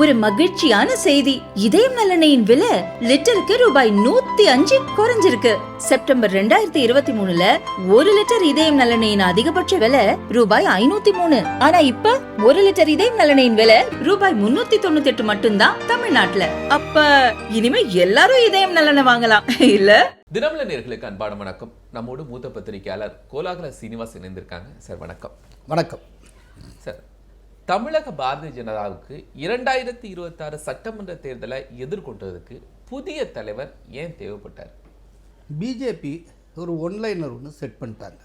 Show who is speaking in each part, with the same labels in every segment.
Speaker 1: ஒரு மகிழ்ச்சியான செய்தி. இதயம் நல்லெண்ணெயின் விலை லிட்டருக்கு ரூபாய் 105 குறைஞ்சிருக்கு. செப்டம்பர் 2023ல 1 லிட்டர் இதயம் நல்லெண்ணெயின் அதிகபட்ச விலை ரூபாய் 503. ஆனா இப்ப 1 லிட்டர் இதயம் நல்லெண்ணெயின் விலை ரூபாய் 398 மட்டும்தான் தமிழ்நாட்டுல. அப்ப இனிமே எல்லாரும் இதயம் நல்லெண்ணெய் வாங்கலாம் இல்ல?
Speaker 2: தினமலர் நேயர்களுக்கு அன்பான வணக்கம். நம்மோடு மூத்த பத்திரிகையாளர் கோலாகல சீனிவாஸ் இணைந்திருக்காங்க. சார் வணக்கம்.
Speaker 3: வணக்கம்
Speaker 2: சார், தமிழக பாரதிய ஜனதாவுக்கு 2026 சட்டமன்ற தேர்தலை எதிர்கொண்டதுக்கு புதிய தலைவர் ஏன் தேவைப்பட்டார்?
Speaker 3: பிஜேபி ஒரு ஒன்லைனர் ஒன்று செட் பண்ணிட்டாங்க.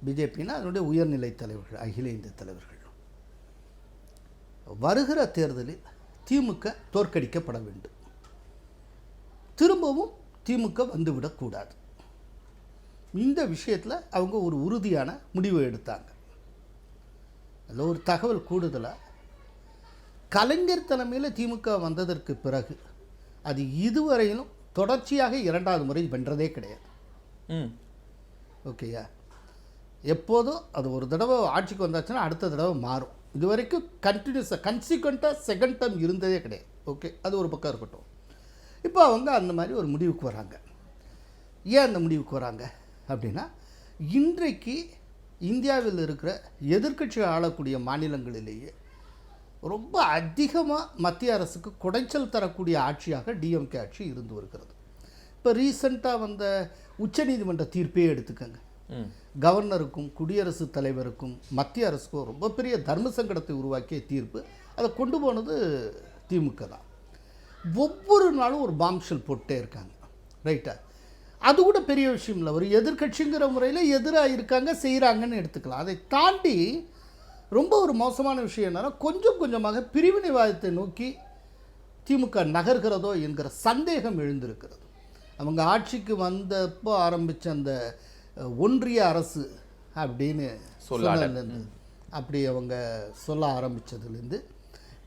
Speaker 3: பிஜேபின்னா அதனுடைய உயர்நிலை தலைவர்கள், அகில இந்திய தலைவர்கள். வருகிற தேர்தலில் திமுக தோற்கடிக்கப்பட வேண்டும், திரும்பவும் திமுக வந்துவிடக்கூடாது. இந்த விஷயத்தில் அவங்க ஒரு உறுதியான முடிவை எடுத்தாங்க. அதில் ஒரு தகவல் கூடுதலாக, கலைஞர் தலைமையில் திமுக வந்ததற்கு பிறகு அது இதுவரையிலும் தொடர்ச்சியாக 2வது முறை வென்றதே கிடையாது. ஓகேயா? எப்போதும் அது ஒரு தடவை ஆட்சிக்கு வந்தாச்சுன்னா அடுத்த தடவை மாறும். இது வரைக்கும் கன்சிக்வெண்ட்டாக செகண்ட் டேர்ம் இருந்ததே கிடையாது. ஓகே, அது ஒரு பக்கம் இருக்கட்டும். இப்போ அவங்க அந்த மாதிரி ஒரு முடிவுக்கு வராங்க. ஏன் அந்த முடிவுக்கு வராங்க அப்படின்னா, இன்றைக்கு இந்தியாவில் இருக்கிற எதிர்க்கட்சி ஆளக்கூடிய மாநிலங்களிலேயே ரொம்ப அதிகமாக மத்திய அரசுக்கு குடைச்சல் தரக்கூடிய ஆட்சியாக டிஎம்கே ஆட்சி இருந்து வருகிறது. இப்போ ரீசண்டாக வந்த உச்சநீதிமன்ற தீர்ப்பே எடுத்துக்கங்க. கவர்னருக்கும் குடியரசுத் தலைவருக்கும் மத்திய அரசுக்கும் ரொம்ப பெரிய தர்ம சங்கடத்தை உருவாக்கிய தீர்ப்பு. அதை கொண்டு போனது திமுக தான். ஒவ்வொரு நாளும் ஒரு பாம்ஷெல் போட்டே இருக்காங்க. ரைட்டா? அது கூட பெரிய விஷயம் இல்லை. ஒரு எதிர்கட்சிங்கிற முறையில் எதிராக இருக்காங்க, செய்கிறாங்கன்னு எடுத்துக்கலாம். அதை தாண்டி ரொம்ப ஒரு மோசமான விஷயம் என்னன்னா, கொஞ்சம் கொஞ்சமாக பிரிவினைவாதத்தை நோக்கி திமுக நகர்கிறதோ என்கிற சந்தேகம் எழுந்திருக்கிறது. அவங்க ஆட்சிக்கு வந்தப்போ ஆரம்பித்த அந்த ஒன்றிய அரசு அப்படின்னு சொல்லலேருந்து, அப்படி அவங்க சொல்ல ஆரம்பித்ததுலேருந்து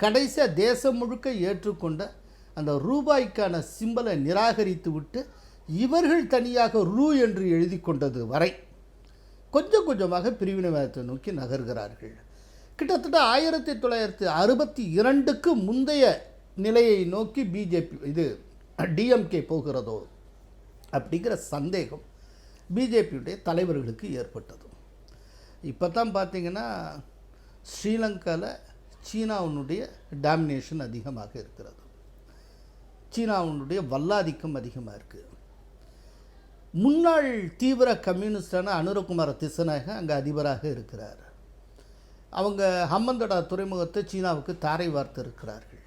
Speaker 3: கடைசியாக தேசம் முழுக்க ஏற்றுக்கொண்ட அந்த ரூபாய்க்கான சிம்பலை நிராகரித்து விட்டு இவர்கள் தனியாக ரூ என்று எழுதி கொண்டது வரை கொஞ்சம் கொஞ்சமாக பிரிவினைவாதத்தை நோக்கி நகர்கிறார்கள். கிட்டத்தட்ட 1962க்கு முந்தைய நிலையை நோக்கி பிஜேபி டிஎம்கே போகிறதோ அப்படிங்கிற சந்தேகம் பிஜேபியுடைய தலைவர்களுக்கு ஏற்பட்டது. இப்போ தான் பார்த்திங்கன்னா, ஸ்ரீலங்காவில் சீனாவினுடைய டாமினேஷன் அதிகமாக இருக்கிறது. சீனாவினுடைய வல்லாதிக்கம் அதிகமாக இருக்குது. முன்னாள் தீவிர கம்யூனிஸ்டான அனுரகுமார திசநாயக அங்கே அதிபராக இருக்கிறார். அவங்க ஹம்மந்தடா துறைமுகத்தை சீனாவுக்கு தாரை வார்த்து இருக்கிறார்கள்.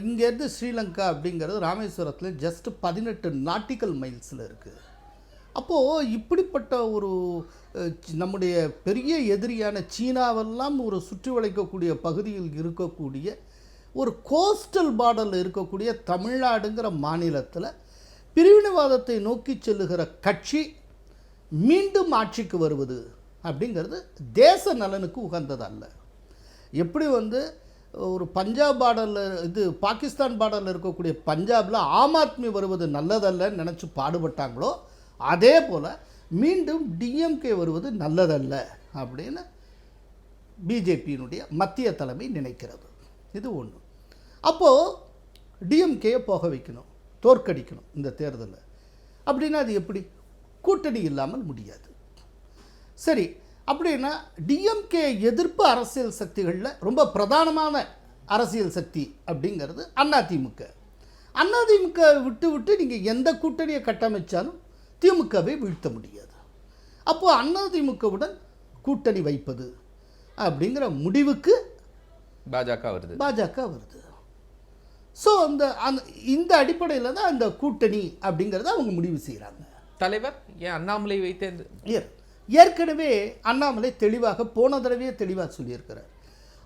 Speaker 3: இங்கேருந்து ஸ்ரீலங்கா அப்படிங்கிறது ராமேஸ்வரத்தில் ஜஸ்ட் 18 நாட்டிக்கல் மைல்ஸில் இருக்குது. அப்போது இப்படிப்பட்ட ஒரு நம்முடைய பெரிய எதிரியான சீனாவெல்லாம் ஒரு சுற்றி வளைக்கக்கூடிய பகுதியில் இருக்கக்கூடிய ஒரு கோஸ்டல் பார்டரில் இருக்கக்கூடிய தமிழ்நாடுங்கிற மாநிலத்தில் பிரிவினைவாதத்தை நோக்கி செல்லுகிற கட்சி மீண்டும் ஆட்சிக்கு வருவது அப்படிங்கிறது தேச நலனுக்கு உகந்ததல்ல. எப்படி ஒரு பஞ்சாப் பார்டரில் பாகிஸ்தான் பார்டரில் இருக்கக்கூடிய பஞ்சாபில் ஆம் ஆத்மி வருவது நல்லதல்லன்னு நினச்சி பாடுபட்டாங்களோ, அதே போல் மீண்டும் டிஎம்கே வருவது நல்லதல்ல அப்படின்னு பிஜேபியினுடைய மத்திய தலைமை நினைக்கிறது. இது ஒன்று. அப்போது டிஎம்கேயை போக வைக்கணும், தோற்கடிக்கணும் இந்த தேர்தலில். அப்படின்னா அது எப்படி? கூட்டணி இல்லாமல் முடியாது. சரி, அப்படின்னா டிஎம்கே எதிர்ப்பு அரசியல் சக்திகளில் ரொம்ப பிரதானமான அரசியல் சக்தி அப்படிங்கிறது அதிமுக. அதிமுக விட்டு நீங்கள் எந்த கூட்டணியை கட்டமைச்சாலும் திமுகவை வீழ்த்த முடியாது. அப்போது அதிமுகவுடன் கூட்டணி வைப்பது அப்படிங்கிற முடிவுக்கு பாஜக வருது. ஸோ இந்த அடிப்படையில் தான் அந்த கூட்டணி அப்படிங்கிறத அவங்க முடிவு செய்கிறாங்க.
Speaker 2: தலைவர் ஏன் அண்ணாமலை வைத்தேன்?
Speaker 3: ஏற்கனவே அண்ணாமலை தெளிவாக போன தடவையே தெளிவாக சொல்லியிருக்கிறார்.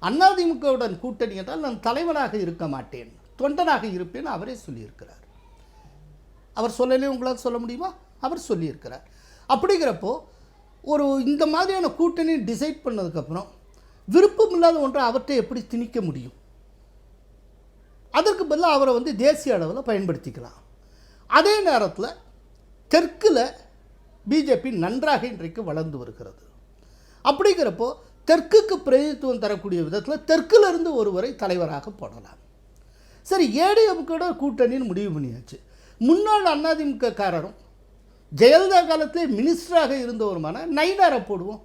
Speaker 3: அதிமுகவுடன் கூட்டணி என்றால் நான் தலைவனாக இருக்க மாட்டேன், தொண்டனாக இருப்பேன் அவரே சொல்லியிருக்கிறார். அவர் சொல்லலே உங்களால் சொல்ல முடியுமா? அவர் சொல்லியிருக்கிறார். அப்படிங்கிறப்போ ஒரு இந்த மாதிரியான கூட்டணி டிசைட் பண்ணதுக்கப்புறம் விருப்பம் இல்லாத ஒன்றை அவர்கிட்ட எப்படி திணிக்க முடியும்? அதற்கு பதிலாக அவரை தேசிய அளவில் பயன்படுத்திக்கலாம். அதே நேரத்தில் தெற்கில் பிஜேபி நன்றாக இன்றைக்கு வளர்ந்து வருகிறது. அப்படிங்கிறப்போ தெற்குக்கு பிரதிநிதித்துவம் தரக்கூடிய விதத்தில் தெற்கிலிருந்து ஒருவரை தலைவராக போடலாம். சரி, ஏடிஎம்கோட கூட்டணின்னு முடிவு பண்ணியாச்சு. முன்னாள் அதிமுக காரரும் ஜெயலலிதா காலத்திலே மினிஸ்டராக இருந்தவருமான நயினாரை போடுவோம்.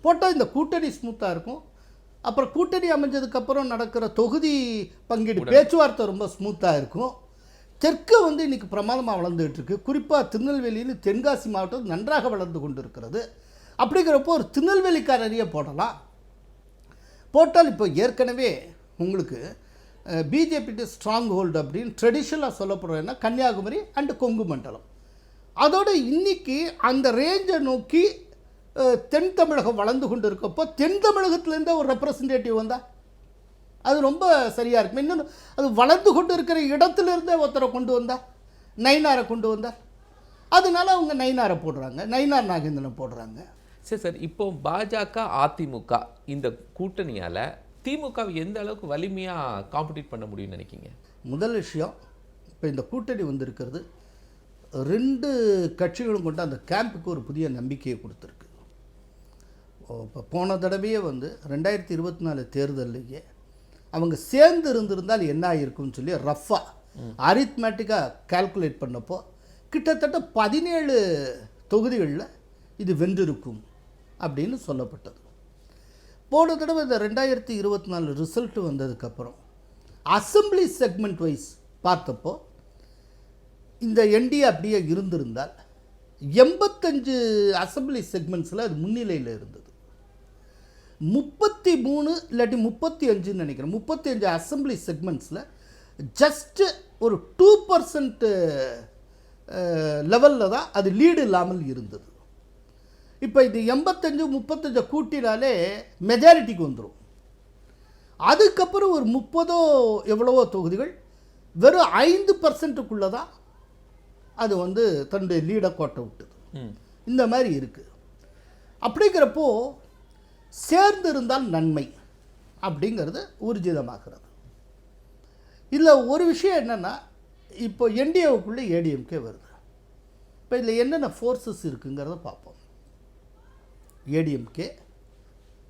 Speaker 3: போட்டால் இந்த கூட்டணி ஸ்மூத்தாக இருக்கும். அப்புறம் கூட்டணி அமைஞ்சதுக்கப்புறம் நடக்கிற தொகுதி பங்கீடு பேச்சுவார்த்தை ரொம்ப ஸ்மூத்தாக இருக்கும். தெற்கு இன்றைக்கி பிரமாதமாக வளர்ந்துகிட்டு இருக்குது. குறிப்பாக திருநெல்வேலின்னு தென்காசி மாவட்டம் நன்றாக வளர்ந்து கொண்டு இருக்கிறது. அப்படிங்கிறப்போ ஒரு திருநெல்வேலிக்காரரையே போடலாம். போட்டால் இப்போ ஏற்கனவே உங்களுக்கு பிஜேபி ஸ்ட்ராங் ஹோல்டு அப்படின்னு ட்ரெடிஷ்னலாக சொல்லப்படுறதுன்னா கன்னியாகுமரி அண்டு கொங்கு மண்டலம். அதோடு இன்றைக்கி அந்த ரேஞ்சை நோக்கி தென் தமிழகம் வளர்ந்து கொண்டு இருக்கப்போ தென் தமிழகத்துலேருந்தே ஒரு ரெப்ரசன்டேட்டிவ் வந்தால் அது ரொம்ப சரியாக இருக்கும். இன்னொன்று, அது வளர்ந்து கொண்டு இருக்கிற இடத்துலேருந்தே ஒருத்தரை கொண்டு வந்தால், நயினாரை கொண்டு வந்தால், அதனால அவங்க நயினாரை போடுறாங்க, நயினார் நாகேந்திரன் போடுறாங்க.
Speaker 2: சரி சார், இப்போ பாஜக அதிமுக இந்த கூட்டணியால் திமுகவை எந்த அளவுக்கு வலிமையாக காம்படிட் பண்ண முடியும்னு நினைக்கிங்க?
Speaker 3: முதல் விஷயம், இப்போ இந்த கூட்டணி வந்திருக்கிறது 2 கட்சிகளும் கொண்டு அந்த கேம்புக்கு ஒரு புதிய நம்பிக்கையை கொடுத்துருக்கு. இப்போ போன தடவையே 2024 தேர்தல்லையே அவங்க சேர்ந்து இருந்திருந்தால் என்ன ஆகிருக்குன்னு சொல்லி ரஃபாக அரித்மேட்டிக்காக கால்குலேட் பண்ணப்போ கிட்டத்தட்ட 17 தொகுதிகளில் இது வென்றிருக்கும் அப்படின்னு சொல்லப்பட்டது. போன தடவை இந்த 2024 ரிசல்ட் வந்ததுக்கப்புறம் அசம்பிளி செக்மெண்ட் வைஸ் பார்த்தப்போ இந்த என்டிஏ அப்படியே இருந்திருந்தால் 85 அசம்பிளி செக்மெண்ட்ஸில் அது முன்னிலையில் இருந்தது. 33 இல்லாட்டி 35 நினைக்கிறேன், 35 அசம்பிளி செக்மெண்ட்ஸில் ஜஸ்ட்டு ஒரு 2% லெவலில் தான் அது லீடு இல்லாமல் இருந்தது. இப்போ இது 85-35 கூட்டினாலே மெஜாரிட்டிக்கு வந்துடும். அதுக்கப்புறம் ஒரு 30 எவ்வளவோ தொகுதிகள் வெறும் 5%க்குள்ளே தான் அது தன்னுடைய லீடை கோட்டை விட்டுது. இந்த மாதிரி இருக்குது. அப்படிங்கிறப்போ சேர்ந்து இருந்தால் நன்மை அப்படிங்கிறது ஊர்ஜிதமாகிறது. இதில் ஒரு விஷயம் என்னென்னா, இப்போ என்டிஏவுக்குள்ளே ஏடிஎம்கே வருது. இப்போ இதில் என்னென்ன ஃபோர்ஸஸ் இருக்குங்கிறத பார்ப்போம். ஏடிஎம்கே,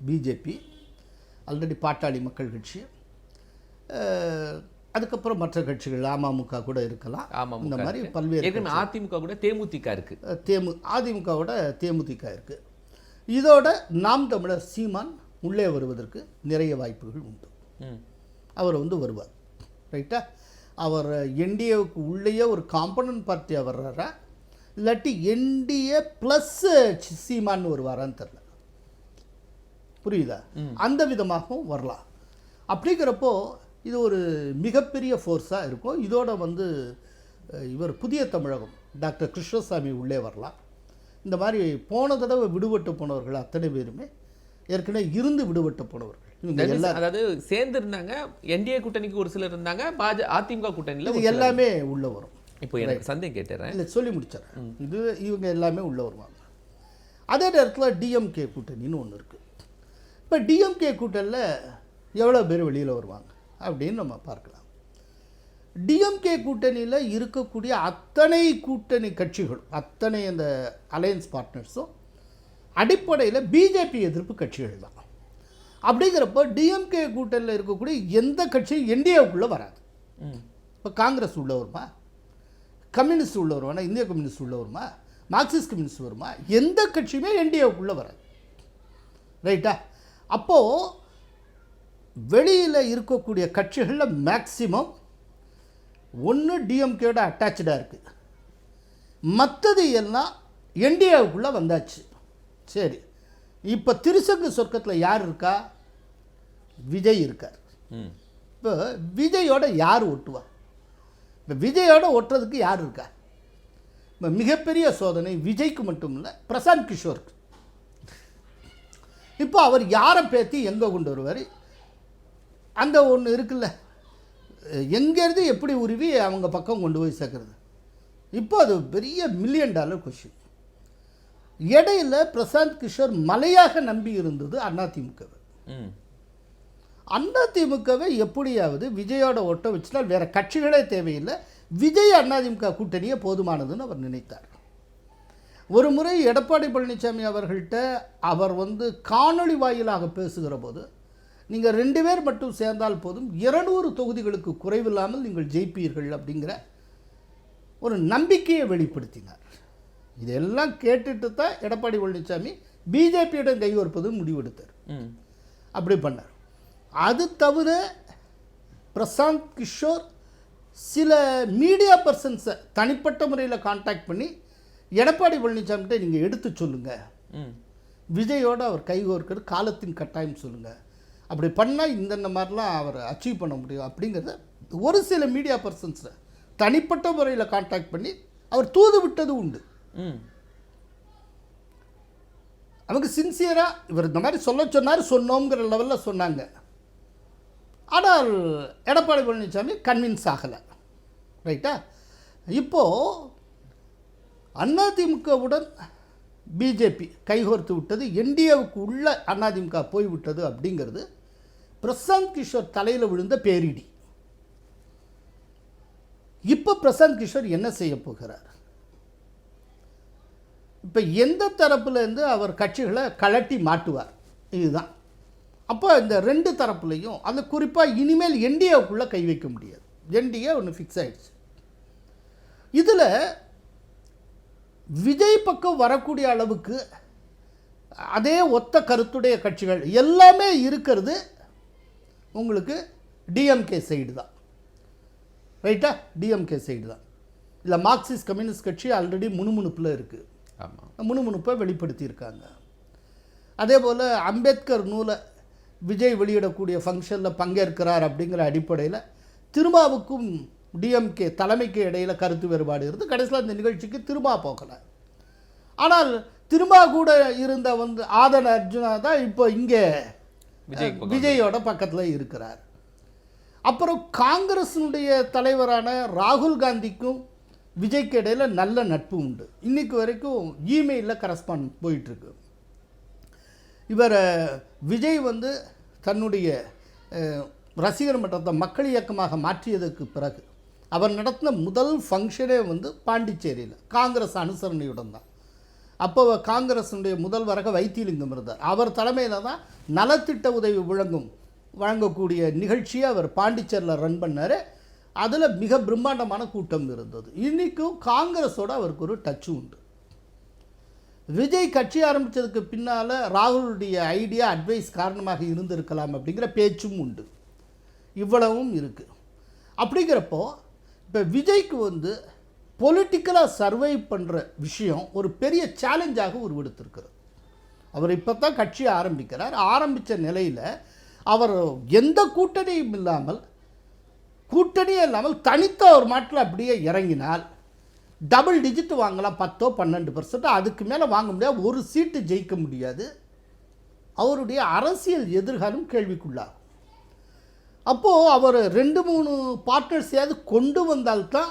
Speaker 3: பிஜேபி, ஆல்ரெடி பாட்டாளி மக்கள் கட்சி, அதுக்கப்புறம் மற்ற கட்சிகள் அமமுக கூட இருக்கலாம். இந்த மாதிரி பல்வேறு
Speaker 2: அதிமுக கூட தேமுதிக இருக்குது.
Speaker 3: அதிமுகவோட தேமுதிக இருக்குது. இதோட நாம் தமிழர் சீமான் உள்ளே வருவதற்கு நிறைய வாய்ப்புகள் உண்டு. அவர் வருவார். ரைட்டா? அவர் என்டிஏவுக்கு உள்ளேயே ஒரு காம்பனன்ட் பார்ட்டியாக வர்றாரா, இல்லாட்டி என்டிஏ ப்ளஸ் சீமான்னு வருவாரான்னு தெரில. புரியுதா? அந்த விதமாகவும் வரலாம். அப்படிங்கிறப்போ இது ஒரு மிகப்பெரிய ஃபோர்ஸாக இருக்கும். இதோட இவர் புதிய தமிழகம் டாக்டர் கிருஷ்ணசாமி உள்ளே வரலாம். இந்த மாதிரி போன தடவை விடுபட்டு போனவர்கள் அத்தனை பேருமே ஏற்கனவே இருந்து விடுபட்டு போனவர்கள். இவங்க எல்லாரும்
Speaker 2: அதாவது சேர்ந்து இருந்தாங்க. என்டிஏ கூட்டணிக்கு ஒரு சிலர் இருந்தாங்க, அதிமுக கூட்டணியில்
Speaker 3: இது எல்லாமே உள்ளே வரும்.
Speaker 2: இப்போ எனக்கு சந்தேகம் கேட்டுறேன்,
Speaker 3: இல்லை சொல்லி முடிச்சிடறேன். இவங்க எல்லாமே உள்ளே வருவாங்க. அதே நேரத்தில் டிஎம்கே கூட்டணின்னு ஒன்று இருக்குது. இப்போ டிஎம்கே கூட்டணியில் எவ்வளோ பேர் வெளியில் வருவாங்க அப்படின்னு நம்ம பார்க்கலாம். டிஎம்கே கூட்டணியில் இருக்கக்கூடிய அத்தனை கூட்டணி கட்சிகளும், அத்தனை அந்த அலையன்ஸ் பார்ட்னர்ஸும் அடிப்படையில் பிஜேபி எதிர்ப்பு கட்சிகள் தான். அப்படிங்கிறப்போ டிஎம்கே கூட்டணியில் இருக்கக்கூடிய எந்த கட்சியும் என்டிஏவுக்குள்ளே வராது. இப்போ காங்கிரஸ் உள்ள வருமா, கம்யூனிஸ்ட் உள்ள வருவானா, இந்திய கம்யூனிஸ்ட் உள்ள வருமா, மார்க்சிஸ்ட் கம்யூனிஸ்ட் வருமா, எந்த கட்சியுமே என்டிஏவுக்குள்ளே வராது. ரைட்டா? அப்போது வெளியில் இருக்கக்கூடிய கட்சிகளில் மேக்சிமம் ஒன்று டிஎம்கேயோட அட்டாச்சாக இருக்குது, மற்றது எல்லாம் என்டிஏவுக்குள்ளே வந்தாச்சு. சரி, இப்போ திருசங்கு சொர்க்கத்தில் யார் இருக்கா? விஜய் இருக்கார். இப்போ விஜயோட யார் ஒட்டுவா? இப்போ விஜயோட ஒட்டுறதுக்கு யார் இருக்கா? இப்போ மிகப்பெரிய சோதனை விஜய்க்கு மட்டும் இல்லை, பிரசாந்த் கிஷோருக்கு. இப்போ அவர் யாரை பேத்தி எங்கே கொண்டு வருவார்? அந்த ஒன்று இருக்குல்ல, எங்கேருந்து எப்படி உருவி அவங்க பக்கம் கொண்டு போய் சேர்க்குறது? இப்போ அது பெரிய $1 மில்லியன் கொஷின். இடையில பிரசாந்த் கிஷோர் மலையாக நம்பி இருந்தது அதிமுகவை. அதிமுகவை எப்படியாவது விஜயோட ஒட்ட வச்சுட்டால் வேறு கட்சிகளே தேவையில்லை, விஜய் அதிமுக கூட்டணியே போதுமானதுன்னு அவர் நினைத்தார். ஒரு முறை எடப்பாடி பழனிசாமி அவர்கள்ட்ட அவர் காணொளி வாயிலாக பேசுகிற போது, நீங்கள் 2 பேர் மட்டும் சேர்ந்தால் போதும் 200 தொகுதிகளுக்கு குறைவில்லாமல் நீங்கள் ஜெயிப்பீர்கள் அப்படிங்கிற ஒரு நம்பிக்கையை வெளிப்படுத்தினார். இதெல்லாம் கேட்டுட்டு தான் எடப்பாடி பழனிசாமி பிஜேபியிடம் கைகோர்ப்பது முடிவெடுத்தார். அப்படி பண்ணார். அது தவிர பிரசாந்த் கிஷோர் சில மீடியா பர்சன்ஸை தனிப்பட்ட முறையில் கான்டாக்ட் பண்ணி எடப்பாடி பழனிசாமிகிட்ட நீங்கள் எடுத்து சொல்லுங்கள், விஜயோடு அவர் கைகோர்க்கிறது காலத்தின் கட்டாயம் சொல்லுங்கள், அப்படி பண்ணால் இந்த மாதிரிலாம் அவர் அச்சீவ் பண்ண முடியும் அப்படிங்கிறத ஒரு சில மீடியா பர்சன்ஸை தனிப்பட்ட முறையில் கான்டாக்ட் பண்ணி அவர் தூது விட்டது உண்டு. அவங்க சின்சியராக இவர் இந்த மாதிரி சொன்னோங்கிற லெவலில் சொன்னாங்க. ஆனால் எடப்பாடி பழனிசாமி கன்வின்ஸ் ஆகலை. ரைட்டா? இப்போது அதிமுகவுடன் பிஜேபி கைகோர்த்து விட்டது, என்டிஏவுக்கு உள்ள அதிமுக போய்விட்டது அப்படிங்கிறது பிரசாந்த் கிஷோர் தலையில் விழுந்த பேரிடி. இப்போ பிரசாந்த் கிஷோர் என்ன செய்ய போகிறார்? இப்போ எந்த தரப்புலேருந்து அவர் கட்சிகளை கலட்டி மாட்டுவார், இதுதான். அப்போ இந்த 2 தரப்புலையும் அந்த குறிப்பாக இனிமேல் என்டிஏவுக்குள்ளே கை வைக்க முடியாது. என்டிஏ ஒன்று ஃபிக்ஸ் ஆகிடுச்சு. இதில் விஜய் பக்கம் வரக்கூடிய அளவுக்கு அதே ஒத்த கருத்துடைய கட்சிகள் எல்லாமே இருக்கிறது உங்களுக்கு டிஎம்கே சைடு தான். ரைட்டா? டிஎம்கே சைடு தான். இல்லை, மார்க்சிஸ்ட் கம்யூனிஸ்ட் கட்சி ஆல்ரெடி முணுமுணுப்பில் இருக்குது. முணுமுணுப்பை வெளிப்படுத்தியிருக்காங்க. அதே போல் அம்பேத்கர் நூலை விஜய் வெளியிடக்கூடிய ஃபங்க்ஷனில் பங்கேற்கிறார் அப்படிங்கிற அடிப்படையில் திருமாவுக்கும் டிஎம்கே தலைமைக்கு இடையில் கருத்து வேறுபாடு இருந்து கடைசியில் இந்த நிகழ்ச்சிக்கு திருமா போகலை. ஆனால் திருமா கூட இருந்த ஆதன அர்ஜுனா தான் இப்போ இங்கே விஜயோட பக்கத்தில் இருக்கிறார். அப்புறம் காங்கிரஸினுடைய தலைவரான ராகுல் காந்திக்கும் விஜய்க்கு இடையில் நல்ல நட்பு உண்டு. இன்றைக்கு வரைக்கும் இமெயிலில் கரஸ்பாண்ட் போயிட்டுருக்கு. இவர் விஜய் தன்னுடைய ரசிகர் மன்றத்தை மக்கள் இயக்கமாக மாற்றியதுக்கு பிறகு அவர் நடத்தின முதல் ஃபங்க்ஷனே பாண்டிச்சேரியில் காங்கிரஸ் அனுசரணையுடன் தான். அப்போ காங்கிரஸுடைய முதல்வராக வைத்திலிங்கம் இருந்தார். அவர் தலைமையில் தான் நலத்திட்ட உதவி வழங்கக்கூடிய நிகழ்ச்சியை அவர் பாண்டிச்சேரியில் ரன் பண்ணார். அதில் மிக பிரம்மாண்டமான கூட்டம் இருந்தது. இன்றைக்கும் காங்கிரஸோடு அவருக்கு ஒரு டச்சு உண்டு. விஜய் கட்சி ஆரம்பித்ததுக்கு பின்னால் ராகுலுடைய ஐடியா அட்வைஸ் காரணமாக இருந்திருக்கலாம் அப்படிங்கிற பேச்சும் உண்டு. இவ்வளவும் இருக்குது. அப்படிங்கிறப்போ இப்போ விஜய்க்கு பொலிட்டிக்கலாக சர்வை பண்ணுற விஷயம் ஒரு பெரிய சேலஞ்சாக உருவெடுத்திருக்கிறது. அவர் இப்போ தான் கட்சி ஆரம்பிக்கிறார். ஆரம்பித்த நிலையில் அவர் எந்த கூட்டணியும் இல்லாமல் தனித்த ஒரு மாட்டில் அப்படியே இறங்கினால் டபுள் டிஜிட் வாங்கலாம், 10-12%. அதுக்கு மேலே வாங்க முடியாது, ஒரு சீட்டு ஜெயிக்க முடியாது. அவருடைய அரசியல் எதிர்காலம் கேள்விக்குள்ளாகும். அப்போது அவர் 2-3 பார்ட்னர்ஸையாவது கொண்டு வந்தால்தான்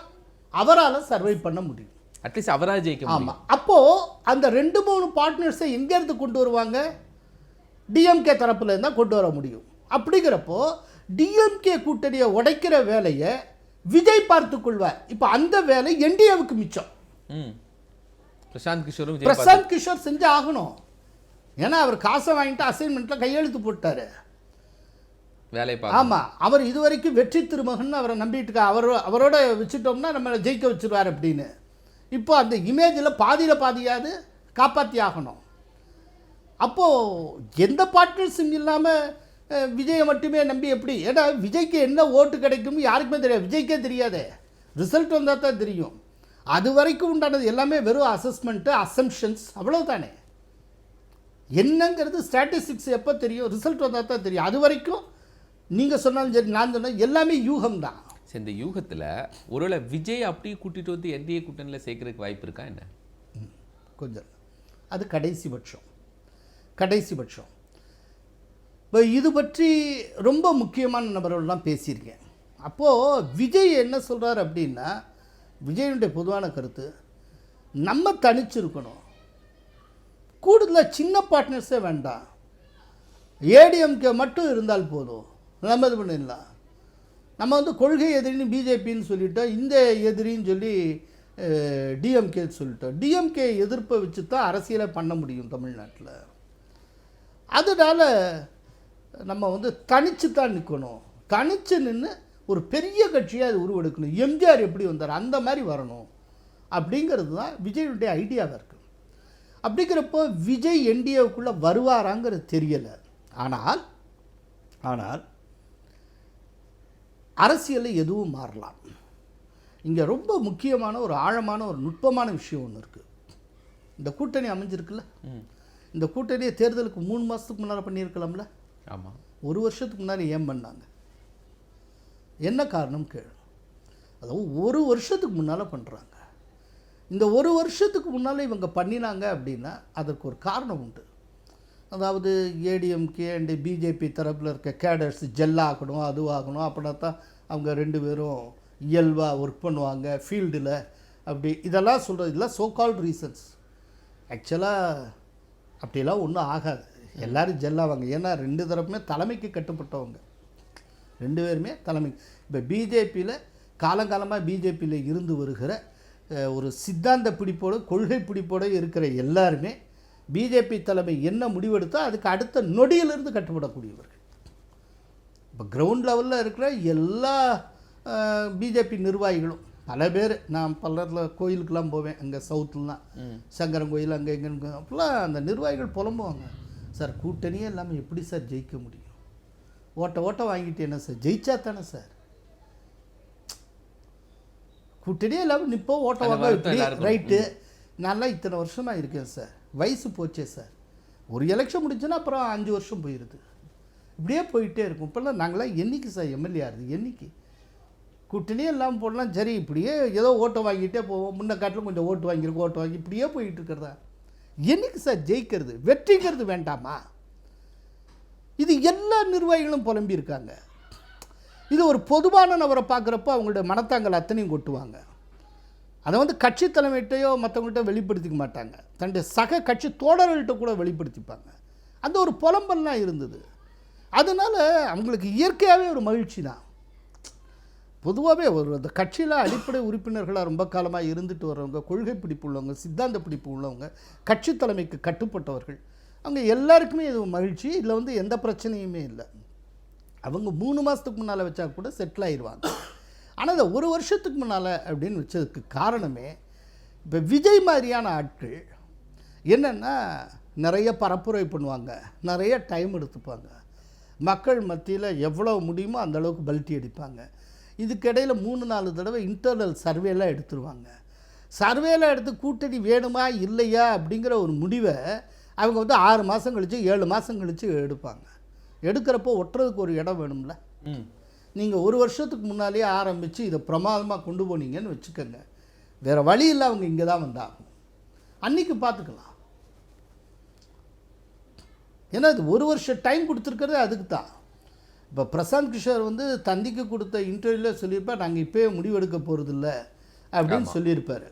Speaker 3: அவரால் சர்வை பண்ண முடியும்.
Speaker 2: அட்லீஸ்ட் அவராக ஜெயிக்க.
Speaker 3: ஆமாம். அப்போது அந்த 2-3 பார்ட்னர்ஸை எங்கேருந்து கொண்டு வருவாங்க? டிஎம்கே தரப்பில் இருந்தால் கொண்டு வர முடியும். அப்படிங்கிறப்போ டிஎம்கே கூட்டணியை உடைக்கிற வேலையை விஜய் பார்த்து கொள்வார். இப்போ அந்த வேலை என்டிஏவுக்கு மிச்சம். பிரசாந்த் கிஷோர் செஞ்சு ஆகணும். ஏன்னா அவர் காசை வாங்கிட்டு அசைன்மெண்ட்டில் கையெழுத்து போட்டார். ஆமாம். அவர் இதுவரைக்கும் வெற்றி திருமகன் அவரை நம்பிட்டு அவரோட வச்சுட்டோம்னா நம்ம ஜெயிக்க வச்சுருவார் அப்படின்னு. இப்போ அந்த இமேஜில் பாதியாவது காப்பாற்றி ஆகணும். அப்போது எந்த பார்ட்னர்ஸும் இல்லாமல் விஜயை மட்டுமே நம்பி எப்படி? ஏன்னா விஜய்க்கு என்ன ஓட்டு கிடைக்கும்னு யாருக்குமே தெரியாது. விஜய்க்கே தெரியாதே, ரிசல்ட் வந்தால் தான் தெரியும். அது வரைக்கும் உண்டானது எல்லாமே வெறும் அசஸ்மெண்ட்டு, அசம்ஷன்ஸ், அவ்வளோதானே. என்னங்கிறது ஸ்டாட்டிஸ்டிக்ஸ் எப்போ தெரியும்? ரிசல்ட் வந்தால் தான் தெரியும். அது வரைக்கும் நீங்கள் சொன்னாலும் சரி, நான் சொன்னாலும் எல்லாமே யூகம் தான்.
Speaker 2: சரி, இந்த யூகத்தில் ஒருவேளை விஜய் அப்படியே கூட்டிகிட்டு என்டிஏ கூட்டணியில் சேர்க்கறதுக்கு வாய்ப்பு இருக்கா என்ன?
Speaker 3: கொஞ்சம் அது கடைசி பட்சம். இப்போ இது பற்றி ரொம்ப முக்கியமான நபர்கள்லாம் பேசியிருக்கேன். அப்போது விஜய் என்ன சொல்கிறார் அப்படின்னா, விஜயனுடைய பொதுவான கருத்து நம்ம தனிச்சிருக்கணும், கூடுதலாக சின்ன பார்ட்னர்ஸே வேண்டாம், ஏடிஎம்கே மட்டும் இருந்தால் போதும், நம்ம இது பண்ணிடலாம். நம்ம கொள்கை எதிரின்னு பிஜேபின்னு சொல்லிட்டோம், இந்த எதிரின்னு சொல்லி டிஎம்கே சொல்லிட்டோம். டிஎம்கே எதிர்ப்பை வச்சு தான் அரசியலை பண்ண முடியும் தமிழ்நாட்டில். அதனால் நம்ம வந்து தனித்து தான் நிற்கணும். தனித்து நின்று ஒரு பெரிய கட்சியாக அது உருவெடுக்கணும். எம்ஜிஆர் எப்படி வந்தார் அந்த மாதிரி வரணும் அப்படிங்கிறது தான் விஜயுடைய ஐடியாவாக இருக்குது. அப்படிங்கிறப்போ விஜய் என்டிஏவுக்குள்ளே வருவாராங்கிறது தெரியலை. ஆனால் அரசியலில் எதுவும் மாறலாம். இங்கே ரொம்ப முக்கியமான ஒரு ஆழமான ஒரு நுட்பமான விஷயம் ஒன்று இருக்குது. இந்த கூட்டணி அமைஞ்சிருக்குல்ல, இந்த கூட்டணியை தேர்தலுக்கு 3 மாதத்துக்கு முன்னால் பண்ணியிருக்கலாம்ல.
Speaker 2: ஆமாம்.
Speaker 3: 1 வருஷத்துக்கு முன்னாடி ஏன் பண்ணாங்க? என்ன காரணம் கேளு. அதாவது 1 வருஷத்துக்கு முன்னால் பண்ணுறாங்க. இந்த 1 வருஷத்துக்கு முன்னால் இவங்க பண்ணினாங்க அப்படின்னா அதற்கு ஒரு காரணம் உண்டு. அதாவது ஏடிஎம்கே அண்டு பிஜேபி தரப்பில் இருக்க கேடர்ஸ் ஜெல்லாகணும், அதுவாகணும், அப்படின்னா தான் அவங்க 2 பேரும் இயல்பாக ஒர்க் பண்ணுவாங்க ஃபீல்டில். அப்படி இதெல்லாம் சொல்கிறது இதெல்லாம் சோ கால்ட் ரீசன்ஸ். ஆக்சுவலாக அப்படிலாம் ஒன்றும் ஆகாது. எல்லோரும் ஜெல்லாவாங்க. ஏன்னா 2 தரப்புமே தலைமைக்கு கட்டுப்பட்டவங்க, 2 பேருமே தலைமை. இப்போ பிஜேபியில் காலங்காலமாக பிஜேபியில் இருந்து வருகிற ஒரு சித்தாந்த பிடிப்போடு கொள்கை பிடிப்போடு இருக்கிற எல்லாருமே பிஜேபி தலைமை என்ன முடிவெடுத்தோ அதுக்கு அடுத்த நொடியிலிருந்து கட்டுப்படக்கூடியவர்கள். இப்போ கிரவுண்ட் லெவலில் இருக்கிற எல்லா பிஜேபி நிர்வாகிகளும் பல பேர், நான் பலரில் கோயிலுக்கெல்லாம் போவேன், அங்கே சவுத்துலாம் சங்கரன் கோயில் அங்கே எங்கே அப்போல்லாம் அந்த நிர்வாகிகள் புலம்புவாங்க. சார் கூட்டணியே இல்லாமல் எப்படி சார் ஜெயிக்க முடியும்? ஓட்ட வாங்கிட்டு என்ன சார் ஜெயிச்சா தானே சார்? கூட்டணியே இல்லாமல் நிற்போம் ஓட்ட வாங்க இப்படி ரைட்டு. நான்லாம் இத்தனை வருஷமாக இருக்கேன் சார், வயசு போச்சே சார். ஒரு எலெக்ஷன் முடிச்சுன்னா அப்புறம் 5 வருஷம் போயிடுது. இப்படியே போயிட்டே இருக்கும். இப்போல்லாம் நாங்களாம் என்றைக்கு சார் எம்எல்ஏ ஆகுது? என்றைக்கு கூட்டணியே இல்லாமல் போடலாம். சரி இப்படியே ஏதோ ஓட்டை வாங்கிட்டே போவோம். முன்ன காட்டிலும் கொஞ்சம் ஓட்டு வாங்கியிருக்கோம், ஓட்டு வாங்கி இப்படியே போயிட்டு இருக்கிறதா? என்றைக்கு சார் ஜெயிக்கிறது? வெற்றிங்கிறது வேண்டாமா? இது எல்லா நிர்வாகிகளும் புலம்பியிருக்காங்க. இது ஒரு பொதுவான நபரை பார்க்குறப்போ அவங்களுடைய மனத்தாங்கள் அத்தனையும் கொட்டுவாங்க. அதை வந்து கட்சி தலைமையிட்டையோ மற்றவங்கள்ட்ட வெளிப்படுத்திக்க மாட்டாங்க, தன்னுடைய சக கட்சி தோழர்கள்ட்ட கூட வெளிப்படுத்திப்பாங்க. அந்த ஒரு புலம்பல்லாம் இருந்தது. அதனால் அவங்களுக்கு இயற்கையாகவே ஒரு மகிழ்ச்சி தான். பொதுவாகவே ஒரு அந்த கட்சியில் அடிப்படை உறுப்பினர்களாக ரொம்ப காலமாக இருந்துட்டு வர்றவங்க, கொள்கை பிடிப்பு உள்ளவங்க, சித்தாந்த பிடிப்பு உள்ளவங்க, கட்சி தலைமைக்கு கட்டுப்பட்டவர்கள், அவங்க எல்லாருக்குமே இது மகிழ்ச்சி. இதில் வந்து எந்த பிரச்சனையுமே இல்லை. அவங்க 3 மாதத்துக்கு முன்னால் வச்சா கூட செட்டில் ஆயிடுவாங்க. ஆனால் இந்த 1 வருஷத்துக்கு முன்னால் அப்படின்னு வச்சதுக்கு காரணமே இப்போ விஜய் மாதிரியான ஆட்கள் என்னென்னா நிறைய பரப்புரை பண்ணுவாங்க, நிறைய டைம் எடுத்துப்பாங்க, மக்கள் மத்தியில் எவ்வளோ முடியுமோ அந்தளவுக்கு பல்ட்டி அடிப்பாங்க. இதுக்கிடையில் 3-4 தடவை இன்டர்னல் சர்வேலாம் எடுத்துருவாங்க. சர்வேலாம் எடுத்து கூட்டணி வேணுமா இல்லையா அப்படிங்கிற ஒரு முடிவை அவங்க வந்து 6 மாதம் கழித்து 7 மாதம் கழித்து எடுப்பாங்க. எடுக்கிறப்போ ஒட்டுறதுக்கு ஒரு இடம் வேணும்ல. நீங்கள் 1 வருஷத்துக்கு முன்னாலேயே ஆரம்பித்து இதை பிரமாதமாக கொண்டு போனீங்கன்னு வச்சுக்கோங்க, வேறு வழி இல்லை, அவங்க இங்கே தான் வந்தாகும். அன்றைக்கி பார்த்துக்கலாம். ஏன்னா இது 1 வருஷம் டைம் கொடுத்துருக்கிறது அதுக்கு தான். இப்போ பிரசாந்த் கிஷோர் வந்து தந்திக்கு கொடுத்த இன்டர்வியூவில் சொல்லியிருப்பார், நாங்கள் இப்போயே முடிவெடுக்க போகிறதில்ல அப்படின்னு சொல்லியிருப்பார்.